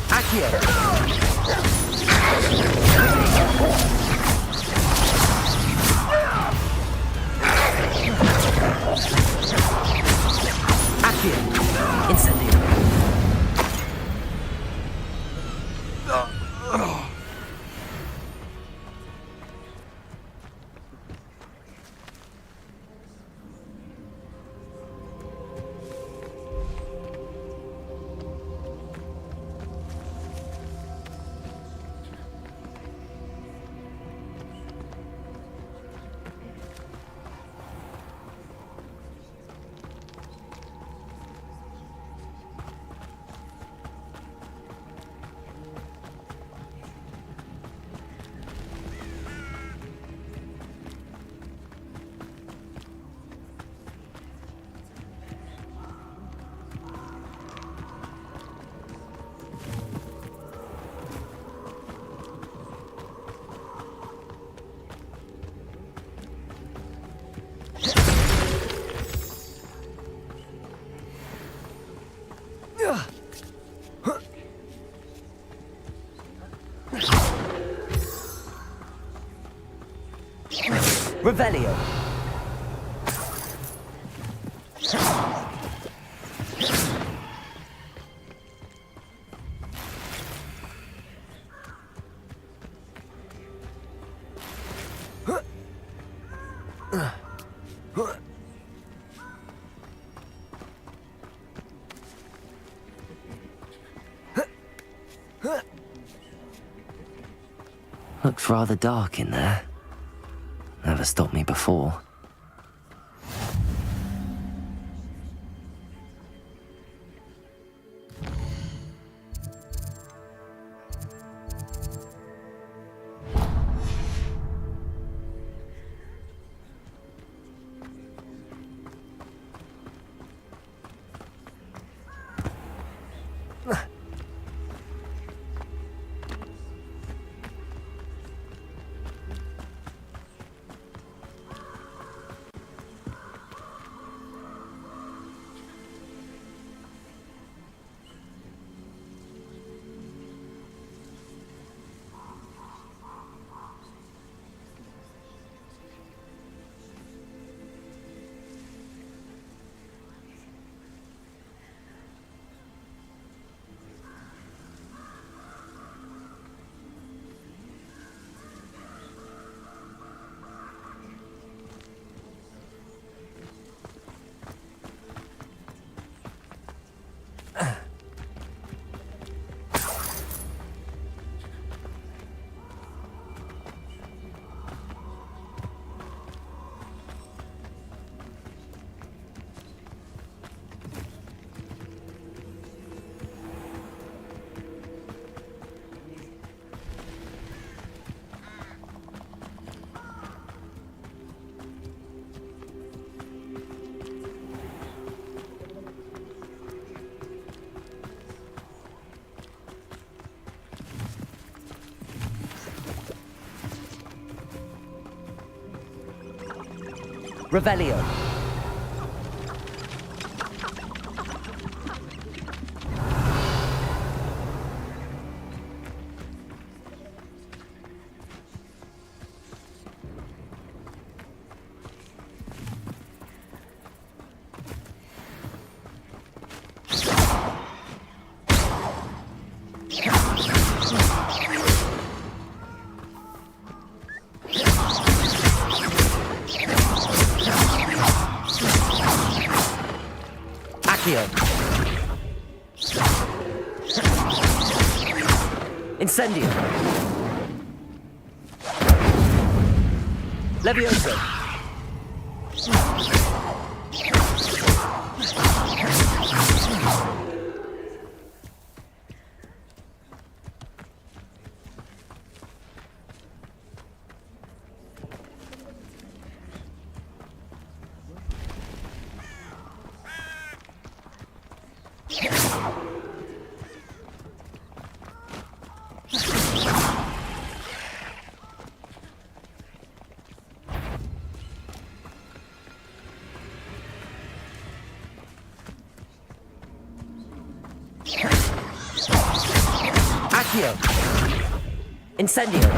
Accio! Accio! Incendio! Revelio! Looks rather dark in there. Never stopped me before. Revelio. Incendio. Levioso. Incendio.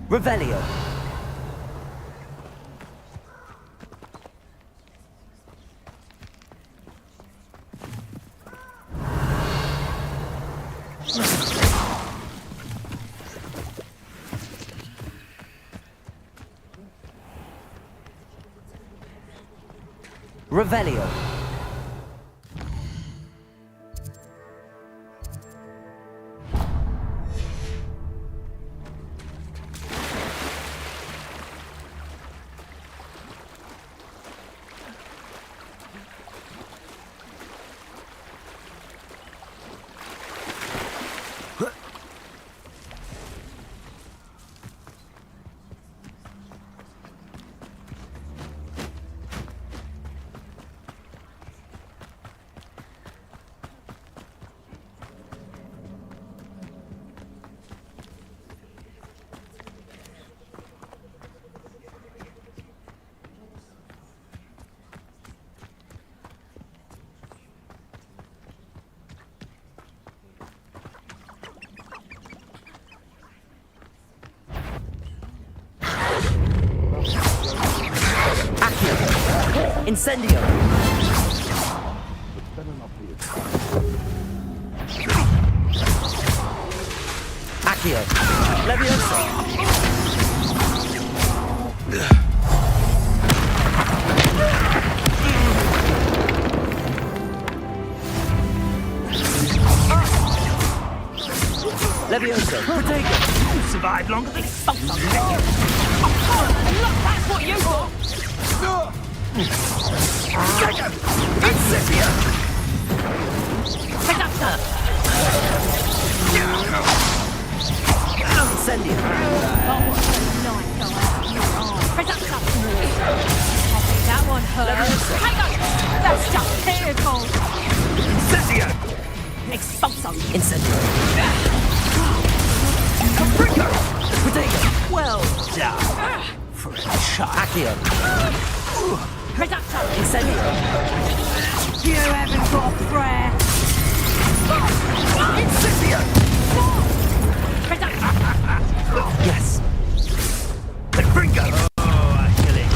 Revelio. Revelio. Incendio. Accio. Levioso. Levioso. Protego. You survived longer than Look, that's what you thought! Incipia! Reductor! Incendio. Reductor! That one hurt. That's just pitiful! Incendio! Expulso! Incendio. Caprico! Protego. Well done. For a child. Accio. Reductor! Incendio. You haven't got a prayer. Incipio! Reductor! Yes. Caprico! Oh, I kill it.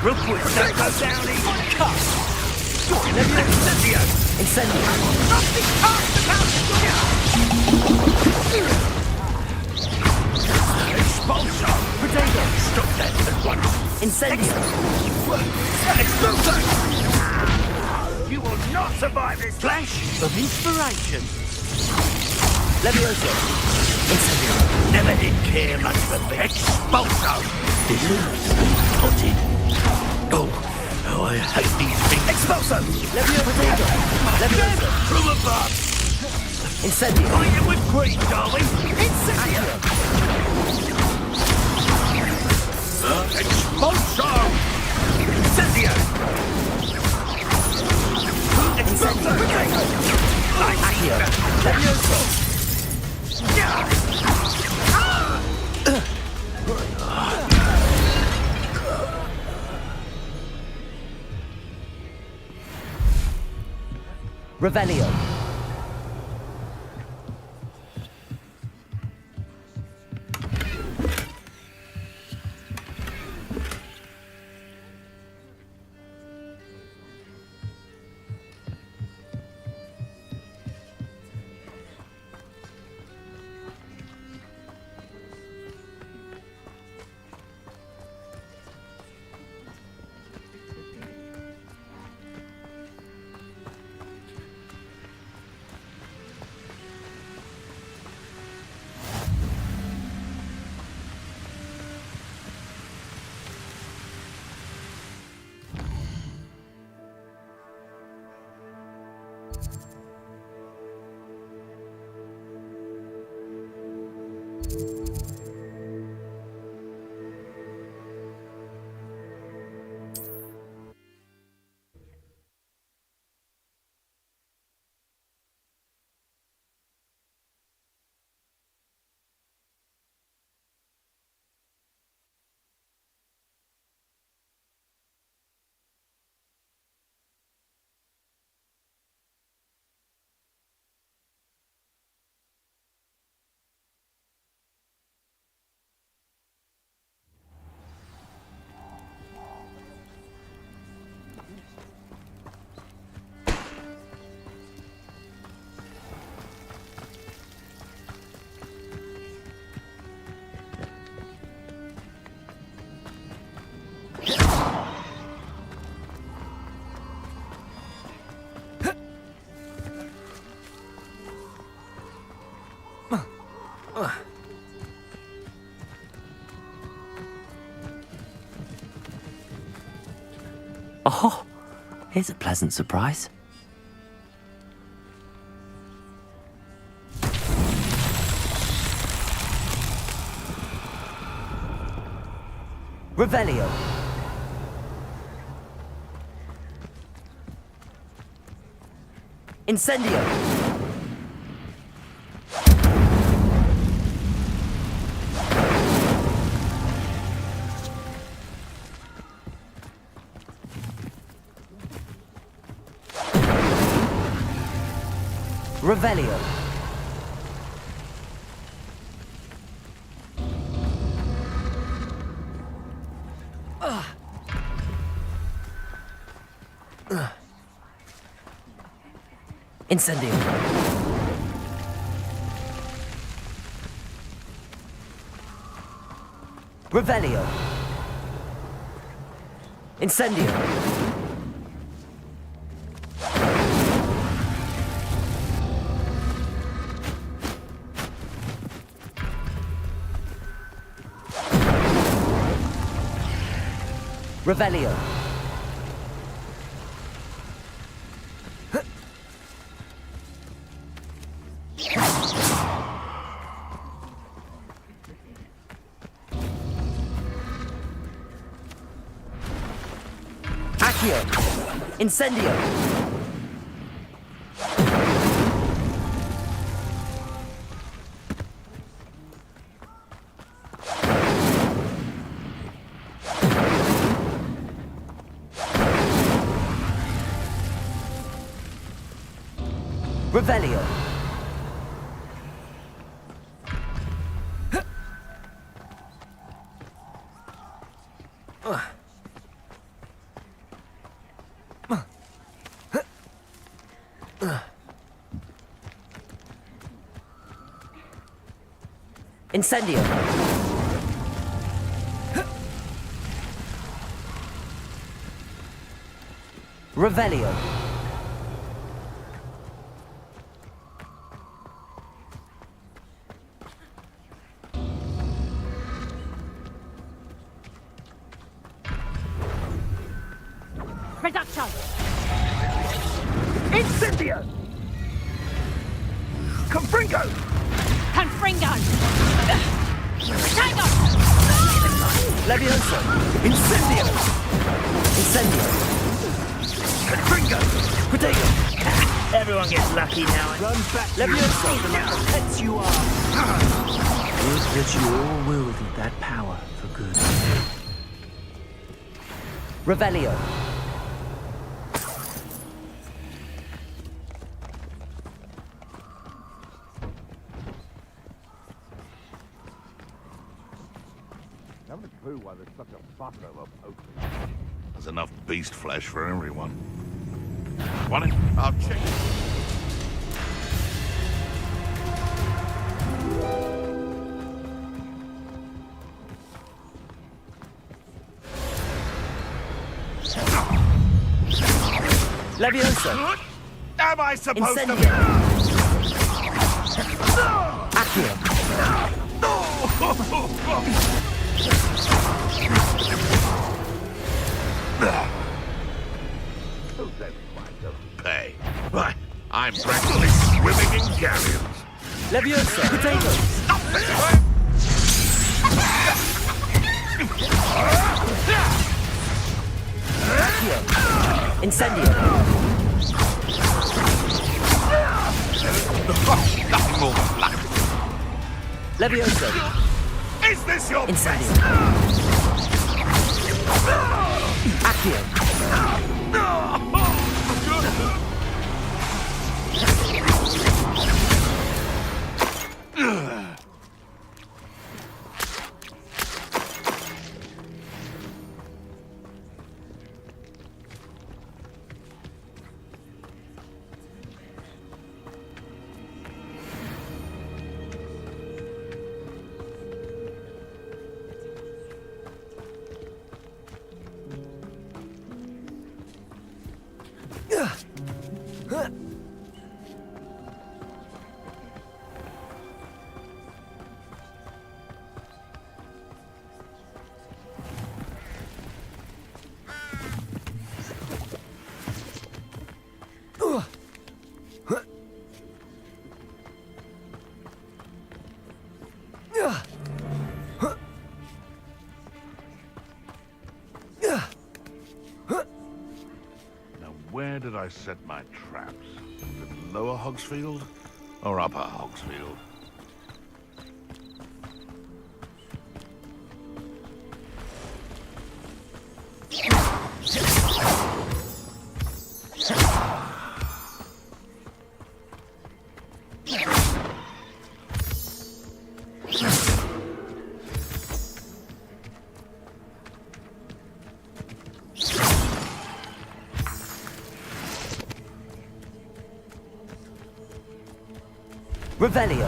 Rookwood, don't go down easy. Cut! Incendio! Incendio. Nothing cast about Expulso! Protego. Stop that at once! Incendio. Expulso! You will not survive this flash of inspiration! Levioso. Incendio. Never did care much for me. Expulso! Deluded, potted. Oh, I hate these things. Expulso! Levio potato! Levioso! From above! Incendio! Fight it with greed, darling! Incendio! Expulso! Incendio! Expulso! Accio! Levioso! Revelio. Oh, here's a pleasant surprise. Revelio. Incendio. Revelio. Incendio. Revelio. Incendio. Revelio. Accio. Incendio. Revelio. Incendio. Revelio. Revelio! Incendio! Confringo! Confringo! Tango! Levioso! Incendio! Incendio! Confringo! Protego! Everyone gets lucky now. Run back. Levioso! The little pets you are. Good that you all wielded that power for good. Revelio! I haven't a clue why there's such a fuss over poaching. There's enough beast flesh for everyone. Want it? I'll check it. Levioso! Am I supposed Incendio! to be? Accio! Pay. Why, I'm practically swimming in galleons. Levioso! Potato! Accio! Incendio! Nothing more than luck. Levioso! Is this your Incendio! Accio! Where did I set my traps? Was it Lower Hogsfield or Upper Hogsfield? Revelio!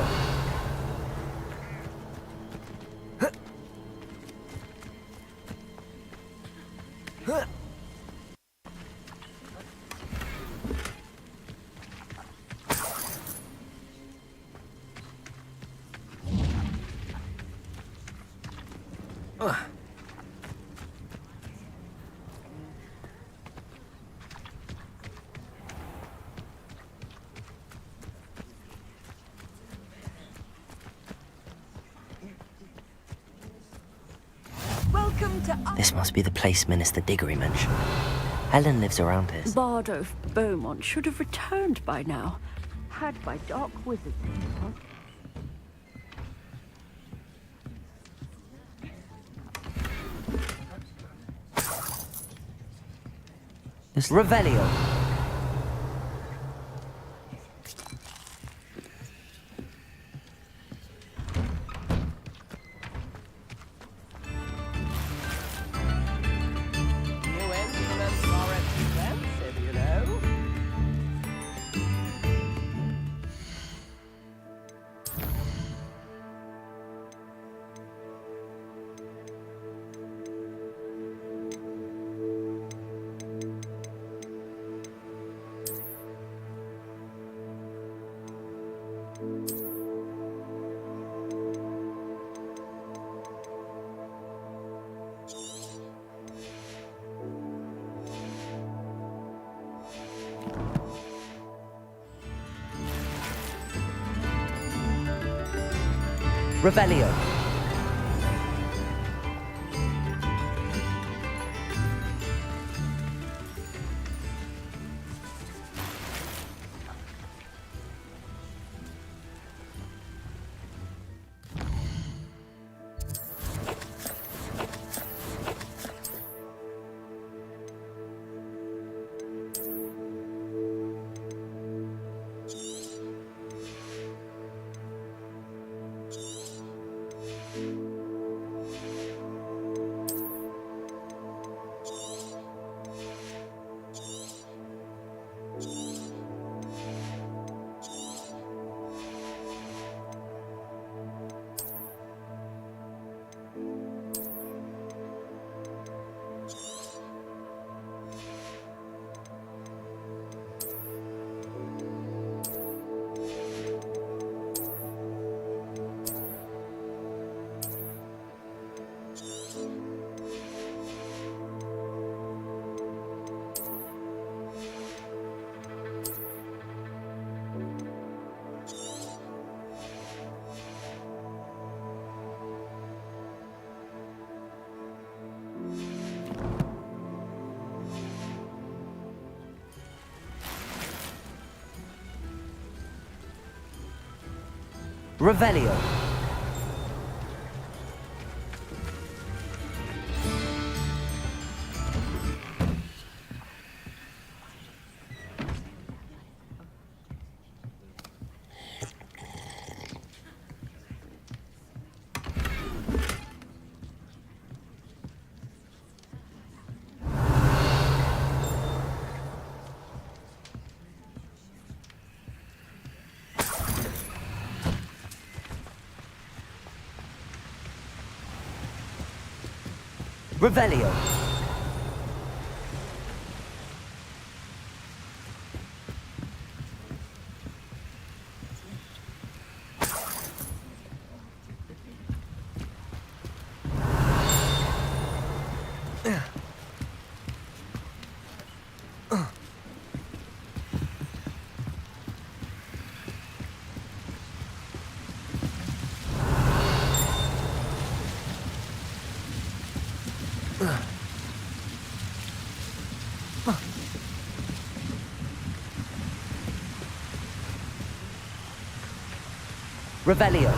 This must be the place Minister Diggory mentioned. Helen lives around here. Bardo Beaumont should have returned by now. Had by dark wizards. Revelio! Revelio. Revelio. Revelio. Revelio.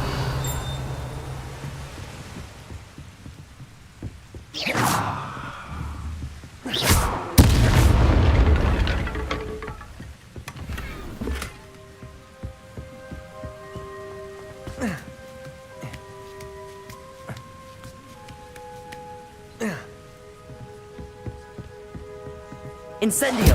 Incendio.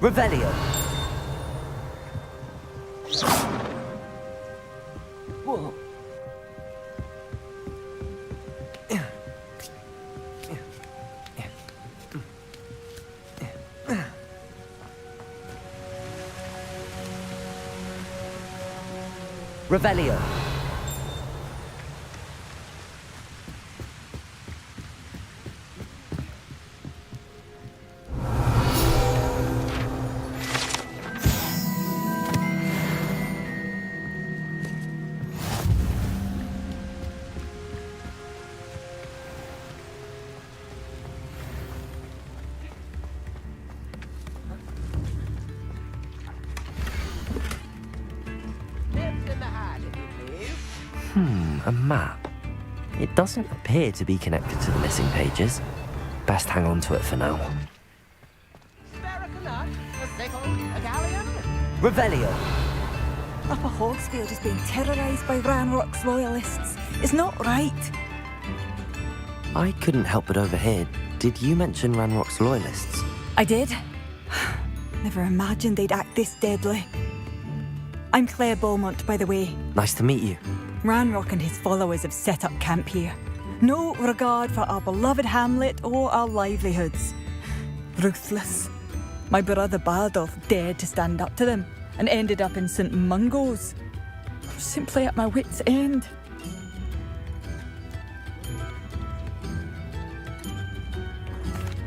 Revelio. Whoa. Revelio. A map. It doesn't appear to be connected to the missing pages. Best hang on to it for now. Revelio. Upper Hogsfield is being terrorised by Ranrock's loyalists. It's not right. I couldn't help but overhear. Did you mention Ranrock's loyalists? I did. Never imagined they'd act this deadly. I'm Claire Beaumont, by the way. Nice to meet you. Ranrock and his followers have set up camp here. No regard for our beloved hamlet or our livelihoods. Ruthless. My brother Bardolph dared to stand up to them and ended up in St. Mungo's. I'm simply at my wit's end.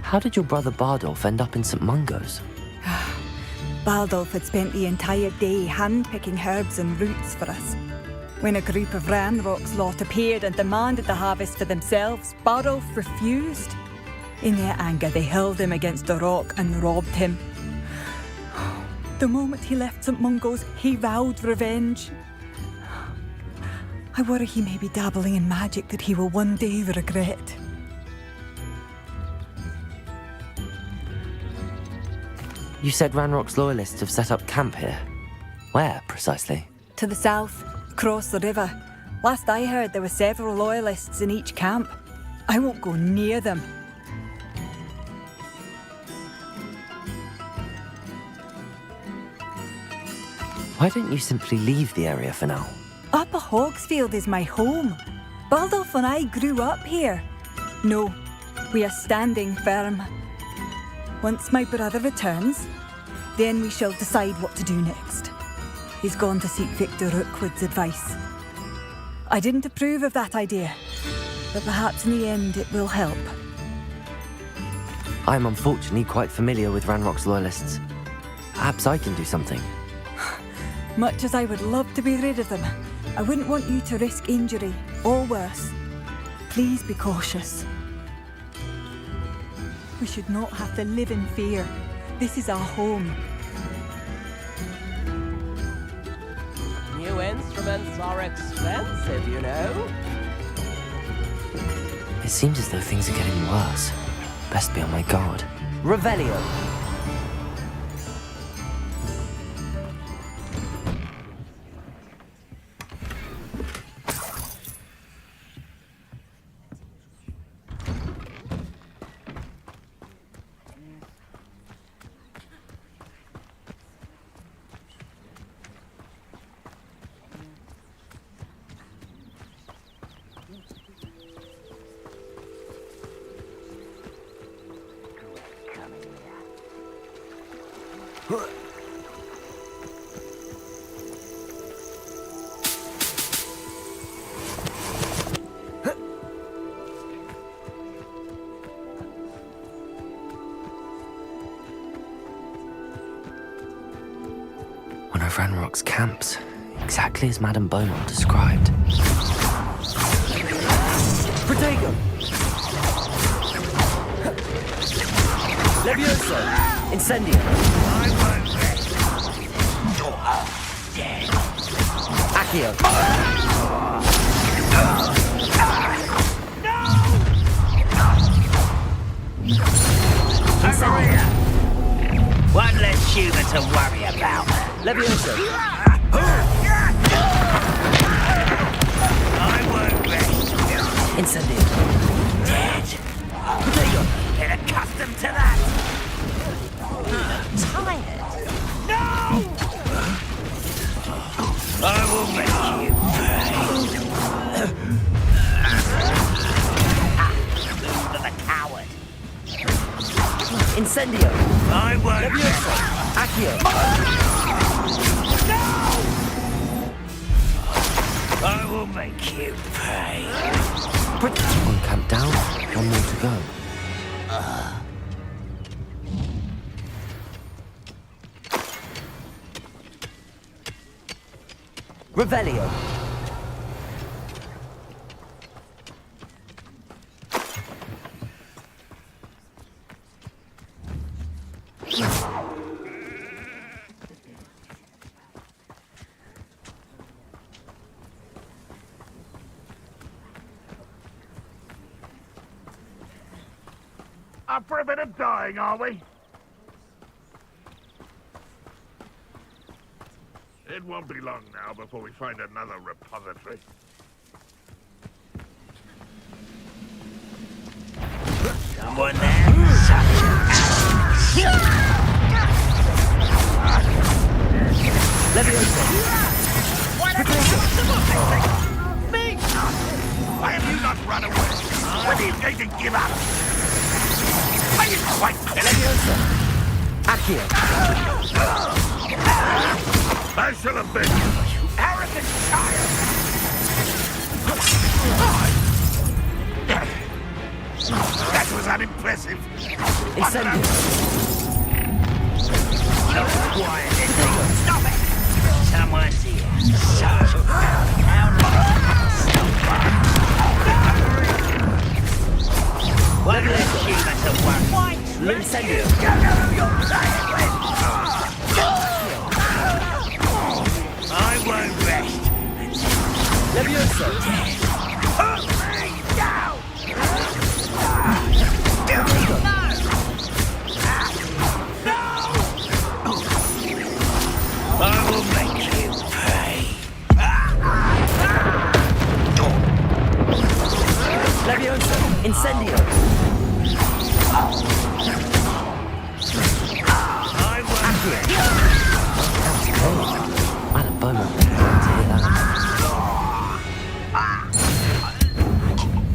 How did your brother Bardolph end up in St. Mungo's? Bardolph had spent the entire day hand-picking herbs and roots for us. When a group of Ranrock's lot appeared and demanded the harvest for themselves, Bardolph refused. In their anger, they hurled him against a rock and robbed him. The moment he left St. Mungo's, he vowed revenge. I worry he may be dabbling in magic that he will one day regret. You said Ranrock's loyalists have set up camp here. Where, precisely? To the south, across the river. Last I heard, there were several loyalists in each camp. I won't go near them. Why don't you simply leave the area for now? Upper Hogsfield is my home. Bardolph and I grew up here. No, we are standing firm. Once my brother returns, then we shall decide what to do next. He's gone to seek Victor Rookwood's advice. I didn't approve of that idea, but perhaps in the end it will help. I'm unfortunately quite familiar with Ranrock's loyalists. Perhaps I can do something. Much as I would love to be rid of them, I wouldn't want you to risk injury, or worse. Please be cautious. We should not have to live in fear. This is our home. New instruments are expensive, you know. It seems as though things are getting worse. Best be on my guard. Revelio. One of Ranrock's camps, exactly as Madame Beaumont described. Protego! Levioso! Incendio! Accio! One less human to worry about. Levioso! I won't rest. Incendio! Dead. Protego! Get accustomed to that. Tired. No! I will make you pay. The coward. Incendio! I won't. Levioso! Accio! I will make you pay. One camp down, one more to go. Revelio! Up for a bit of dying, are we? It won't be long now before we find another repository. someone there. Me! Why have you not run away? When are you going to give up? Are you quite Accio. I shall have been you arrogant child! That was unimpressive. Incendio. Stop it! Someone's here. So, how long? Stop by. One less human to work. L'incendio. I won't rest. Levioso. Put me down! I will make you pay. Levioso. Incendio. I won't Madam Beaumont would love to hear that.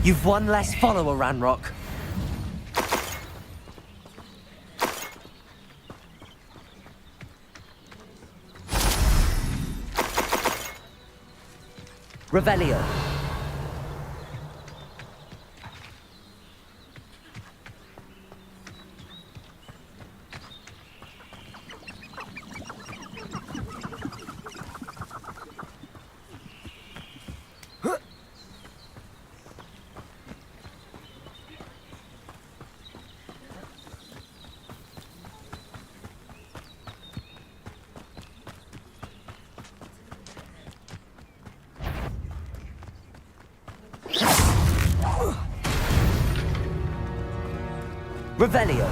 You've one less follower, Ranrock. Revelio. Revelio.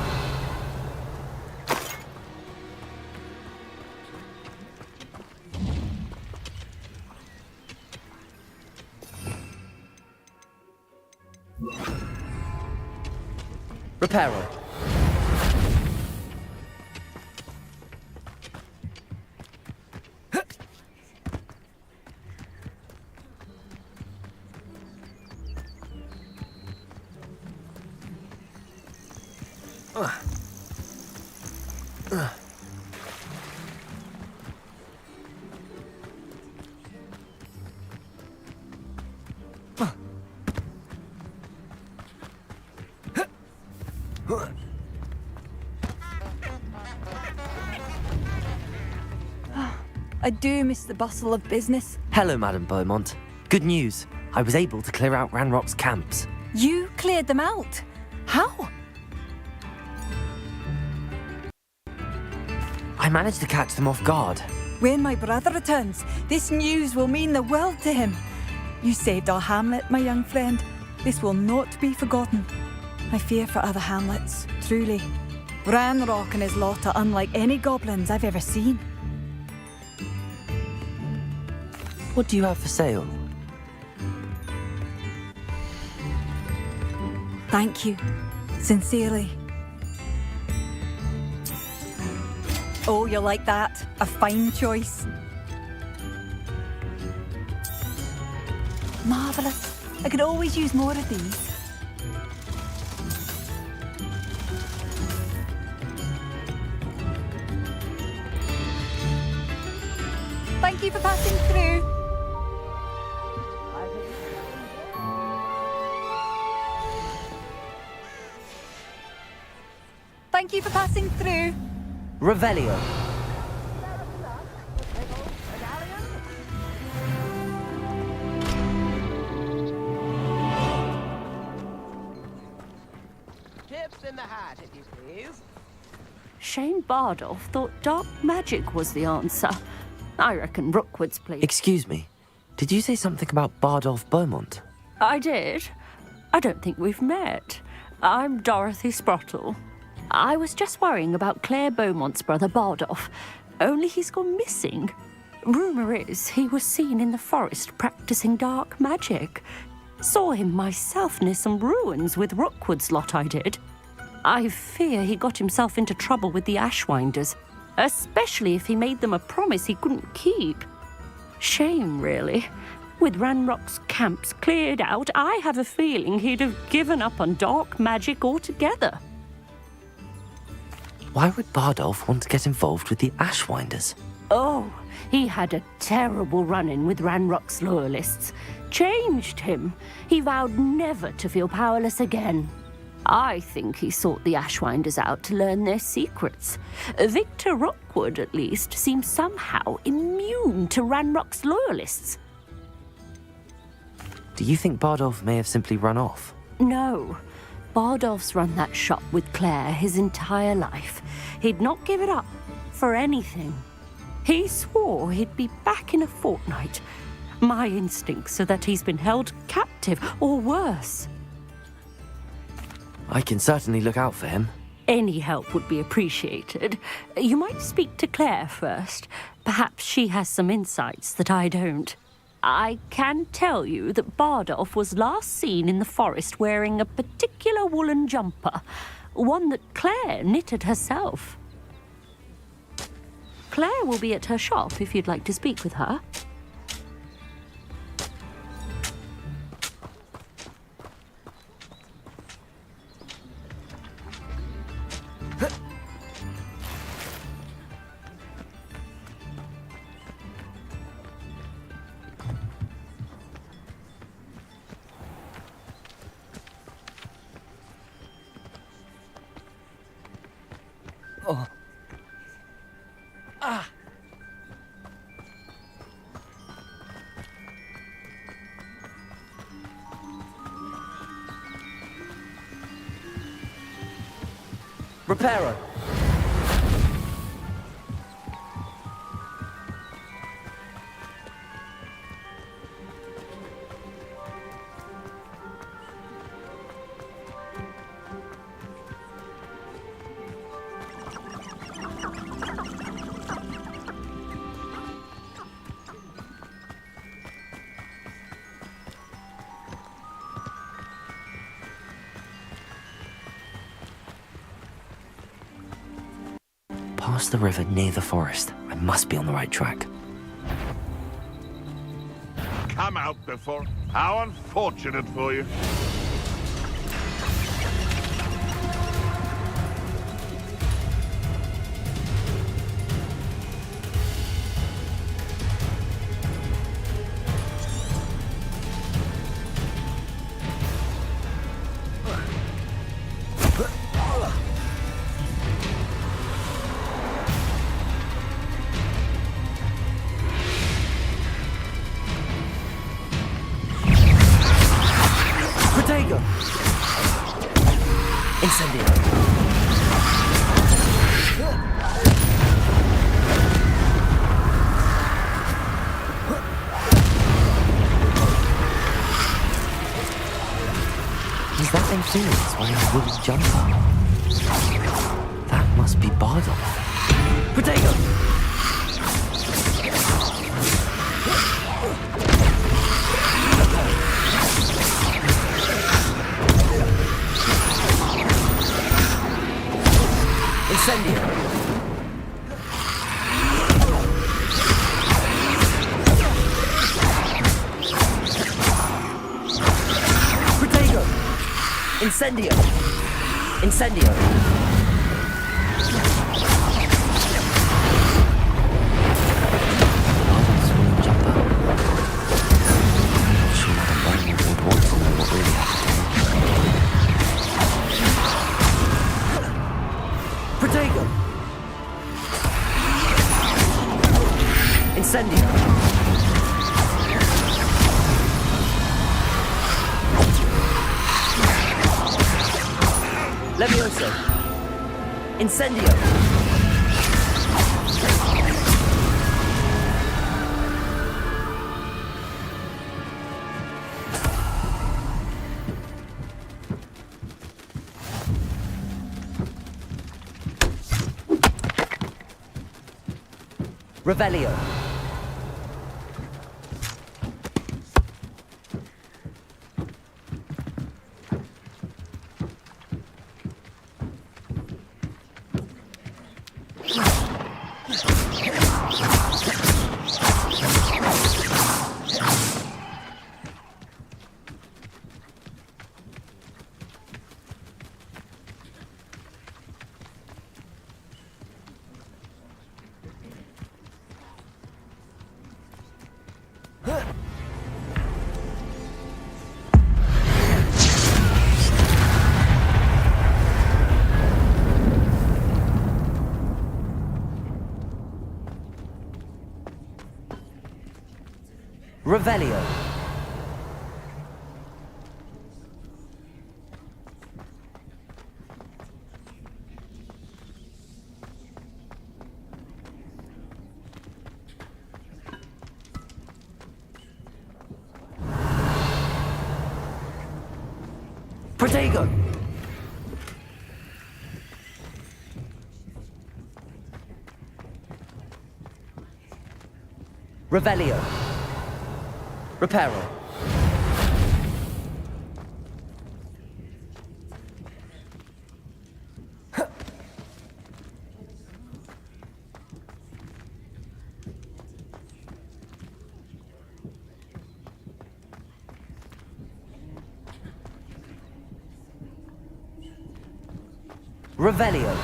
Reparo. I do miss the bustle of business. Hello, Madam Beaumont. Good news. I was able to clear out Ranrock's camps. You cleared them out? How? I managed to catch them off guard. When my brother returns, this news will mean the world to him. You saved our hamlet, my young friend. This will not be forgotten. I fear for other hamlets, truly. Ranrock and his lot are unlike any goblins I've ever seen. What do you have for sale? Thank you. Sincerely. Oh, you'll like that. A fine choice. Marvellous. I could always use more of these. Thank you for passing through. Thank you for passing through. Revelio. Tips in the hat, if you please. Shane Bardolph thought dark magic was the answer. I reckon Rookwood's please. Excuse me. Did you say something about Bardolph Beaumont? I did. I don't think we've met. I'm Dorothy Sprottle. I was just worrying about Claire Beaumont's brother Bardolph, only he's gone missing. Rumour is he was seen in the forest practicing dark magic. Saw him myself near some ruins with Rookwood's lot I did. I fear he got himself into trouble with the Ashwinders, especially if he made them a promise he couldn't keep. Shame, really. With Ranrock's camps cleared out, I have a feeling he'd have given up on dark magic altogether. Why would Bardolph want to get involved with the Ashwinders? Oh, he had a terrible run-in with Ranrock's loyalists. Changed him. He vowed never to feel powerless again. I think he sought the Ashwinders out to learn their secrets. Victor Rookwood, at least, seems somehow immune to Ranrock's loyalists. Do you think Bardolph may have simply run off? No. Bardolph's run that shop with Claire his entire life. He'd not give it up for anything. He swore he'd be back in a fortnight. My instincts are that he's been held captive, or worse. I can certainly look out for him. Any help would be appreciated. You might speak to Claire first. Perhaps she has some insights that I don't. I can tell you that Bardolph was last seen in the forest wearing a particular woolen jumper, one that Claire knitted herself. Claire will be at her shop if you'd like to speak with her. Oh. Ah. Reparo. Past the river near the forest. I must be on the right track. Come out before... How unfortunate for you. Is that influence wearing a wooden jumper? That must be Bardolph. Potato! Incendio! Incendio! Incendio! Protego! Incendio! Levioso! Incendio! Revelio! Revelio. Protego! Revelio. Reparo. Revelio.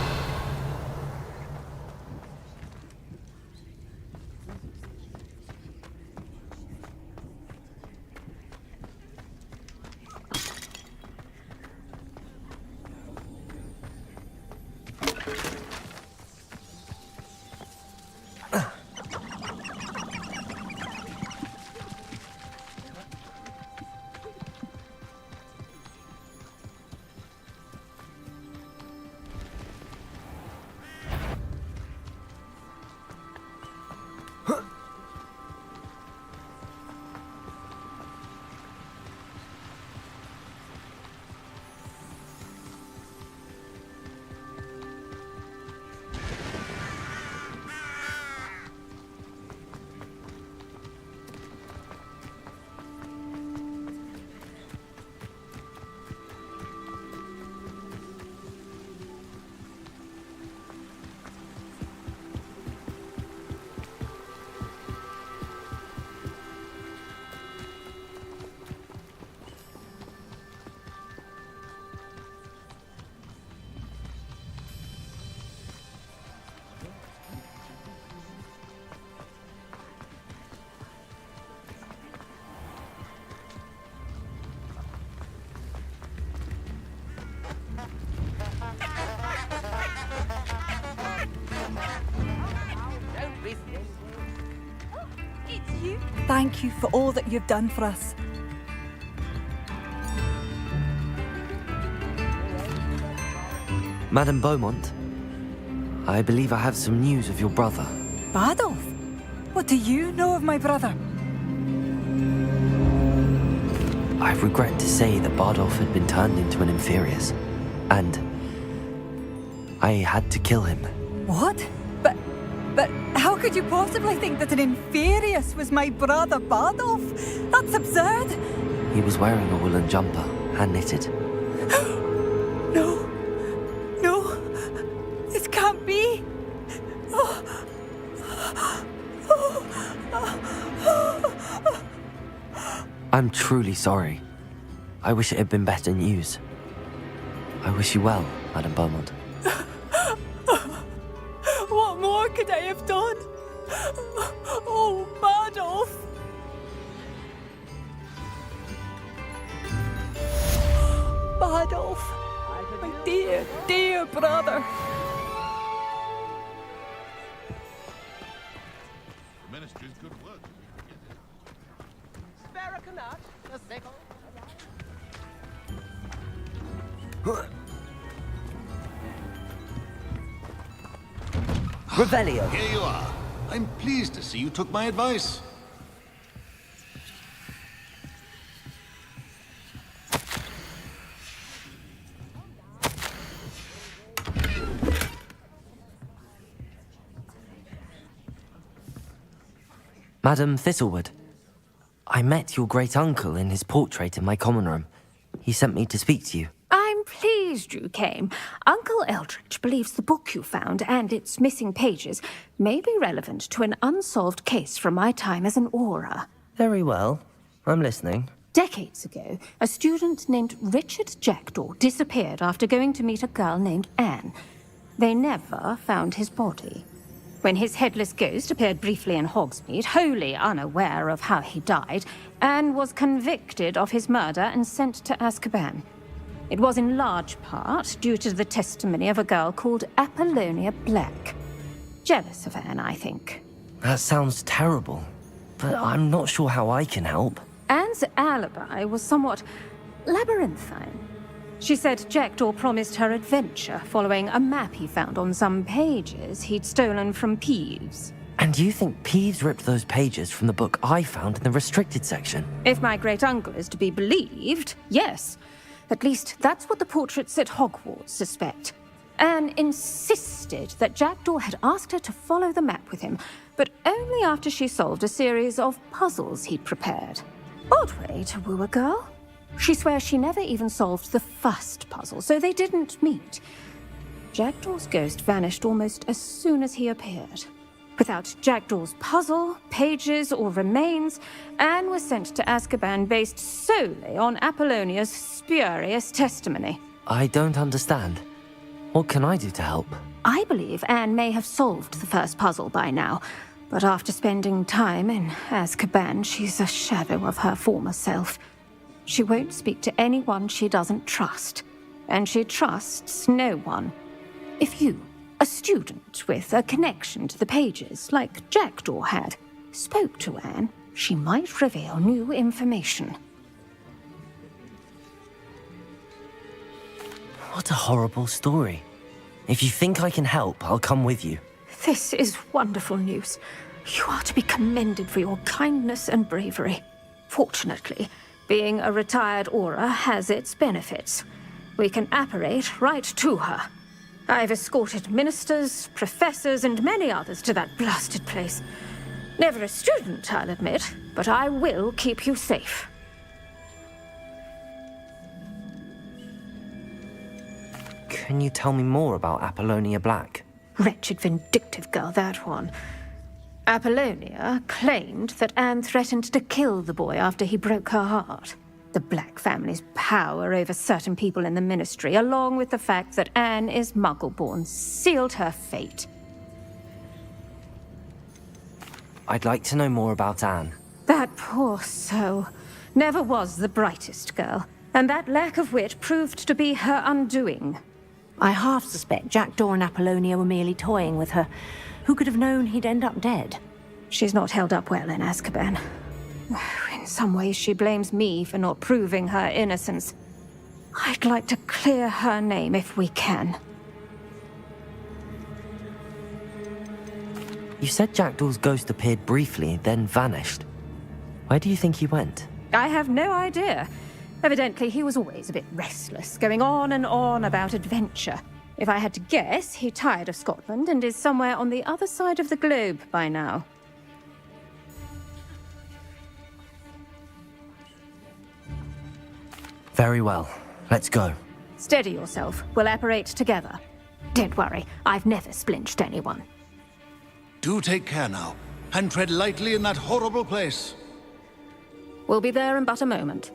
Thank you for all that you've done for us. Madame Beaumont, I believe I have some news of your brother. Bardolph? What do you know of my brother? I regret to say that Bardolph had been turned into an Inferius, and I had to kill him. What? But how could you possibly think that an Inferius was my brother Bardolph? That's absurd. He was wearing a woolen jumper, hand-knitted. No. This can't be. I'm truly sorry. I wish it had been better news. I wish you well, Madame Beaumont. What more could I have done? Oh, Bardolph! Bardolph, my dear, dear brother. The Ministry's good work. Revelio. Here you are. I'm pleased to see you took my advice. Madame Thistlewood, I met your great-uncle in his portrait in my common room. He sent me to speak to you. I'm pleased you came. Uncle Eldridge believes the book you found and its missing pages may be relevant to an unsolved case from my time as an aura. Very well. I'm listening. Decades ago, a student named Richard Jackdaw disappeared after going to meet a girl named Anne. They never found his body. When his headless ghost appeared briefly in Hogsmeade, wholly unaware of how he died, Anne was convicted of his murder and sent to Azkaban. It was in large part due to the testimony of a girl called Apollonia Black. Jealous of Anne, I think. That sounds terrible. but I'm not sure how I can help. Anne's alibi was somewhat labyrinthine. She said Jackdaw promised her adventure following a map he found on some pages he'd stolen from Peeves. And you think Peeves ripped those pages from the book I found in the restricted section? If my great-uncle is to be believed, yes. At least that's what the portraits at Hogwarts suspect. Anne insisted that Jackdaw had asked her to follow the map with him, but only after she solved a series of puzzles he'd prepared. Odd way to woo a girl. She swears she never even solved the first puzzle, so they didn't meet. Jackdaw's ghost vanished almost as soon as he appeared. Without Jackdaw's puzzle, pages, or remains, Anne was sent to Azkaban based solely on Apollonia's spurious testimony. I don't understand. What can I do to help? I believe Anne may have solved the first puzzle by now, but after spending time in Azkaban, she's a shadow of her former self. She won't speak to anyone she doesn't trust, and she trusts no one. If you, a student with a connection to the pages, like Jackdaw had, spoke to Anne, she might reveal new information. What a horrible story. If you think I can help, I'll come with you. This is wonderful news. You are to be commended for your kindness and bravery. Fortunately, being a retired Auror has its benefits. We can apparate right to her. I've escorted ministers, professors, and many others to that blasted place. Never a student, I'll admit, but I will keep you safe. Can you tell me more about Apollonia Black? Wretched, vindictive girl, that one. Apollonia claimed that Anne threatened to kill the boy after he broke her heart. The Black family's power over certain people in the Ministry, along with the fact that Anne is Muggle-born, sealed her fate. I'd like to know more about Anne. That poor soul never was the brightest girl, and that lack of wit proved to be her undoing. I half suspect Jackdaw and Apollonia were merely toying with her. Who could have known he'd end up dead? She's not held up well in Azkaban. In some ways, she blames me for not proving her innocence. I'd like to clear her name if we can. You said Jackdaw's ghost appeared briefly, then vanished. Where do you think he went? I have no idea. Evidently, he was always a bit restless, going on and on about adventure. If I had to guess, he tired of Scotland and is somewhere on the other side of the globe by now. Very well. Let's go. Steady yourself. We'll apparate together. Don't worry, I've never splinched anyone. Do take care now, and tread lightly in that horrible place. We'll be there in but a moment.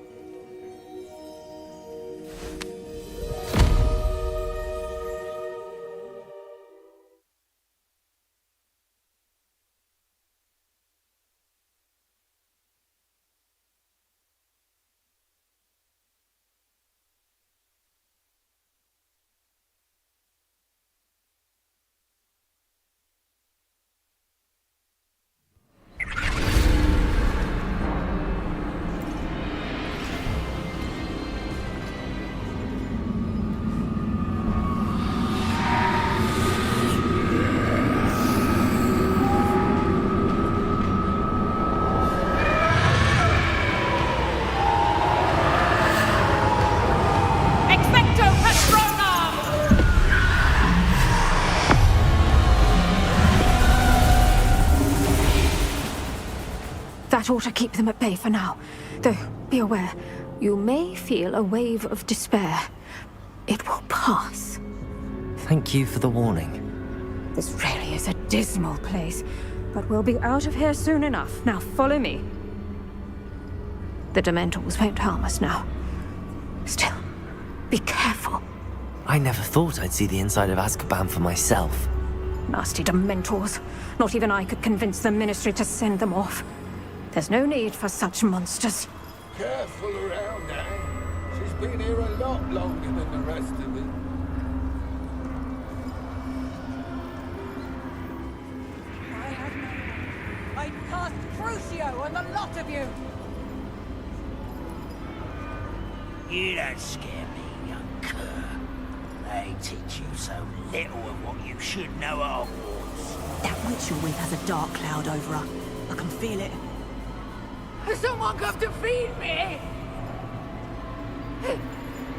That ought to keep them at bay for now. Though, be aware, you may feel a wave of despair. It will pass. Thank you for the warning. This really is a dismal place, but we'll be out of here soon enough. Now follow me. The Dementors won't harm us now. Still, be careful. I never thought I'd see the inside of Azkaban for myself. Nasty Dementors. Not even I could convince the Ministry to send them off. There's no need for such monsters. Careful around, Anne. She's been here a lot longer than the rest of us. I passed through Lucio and the lot of you! You don't scare me, young cur. They teach you so little of what you should know at Hogwarts. That witch you're with has a dark cloud over her. I can feel it. Has someone come to feed me?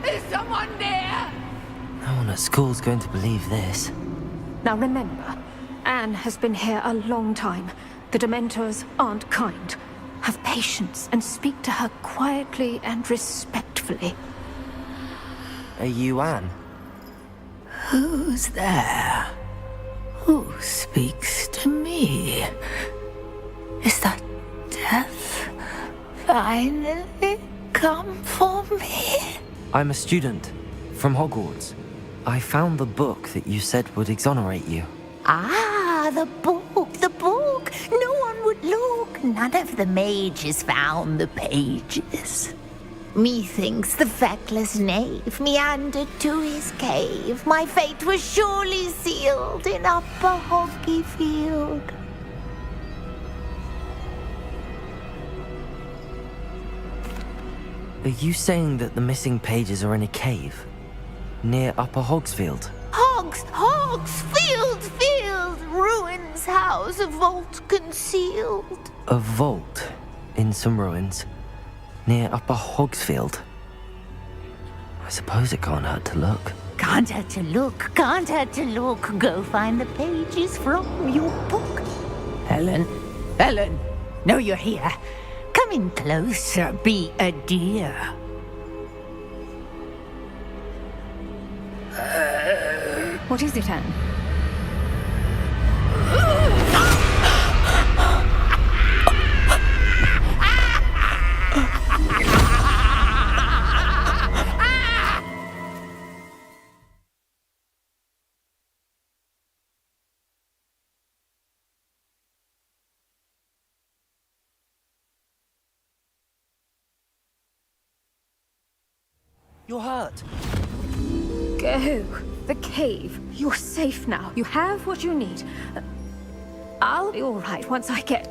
Is someone near? No one at school's going to believe this. Now remember, Anne has been here a long time. The Dementors aren't kind. Have patience and speak to her quietly and respectfully. Are you Anne? Who's there? Who speaks to me? Is that death finally come for me? I'm a student from Hogwarts. I found the book that you said would exonerate you. Ah, the book, the book. No one would look. None of the mages found the pages. Methinks the feckless knave meandered to his cave. My fate was surely sealed in Upper Hoggyfield. Are you saying that the missing pages are in a cave? Near Upper Hogsfield? Field, ruins house, a vault concealed. A vault in some ruins? Near Upper Hogsfield? I suppose it can't hurt to look. Can't hurt to look, can't hurt to look. Go find the pages from your book. Helen, know you're here. Come in closer, be a dear. What is it, Anne? You're hurt. Go. The cave. You're safe now. You have what you need. I'll be all right once I get...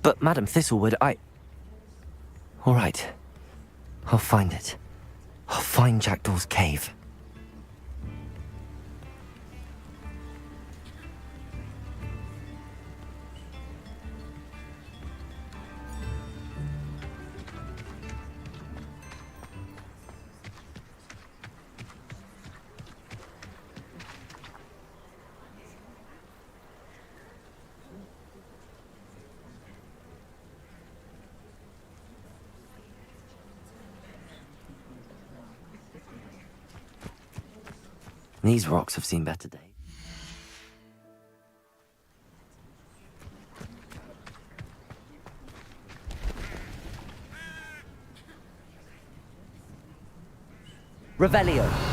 But Madam Thistlewood, All right. I'll find it. I'll find Jackdaw's cave. These rocks have seen better days. Revelio.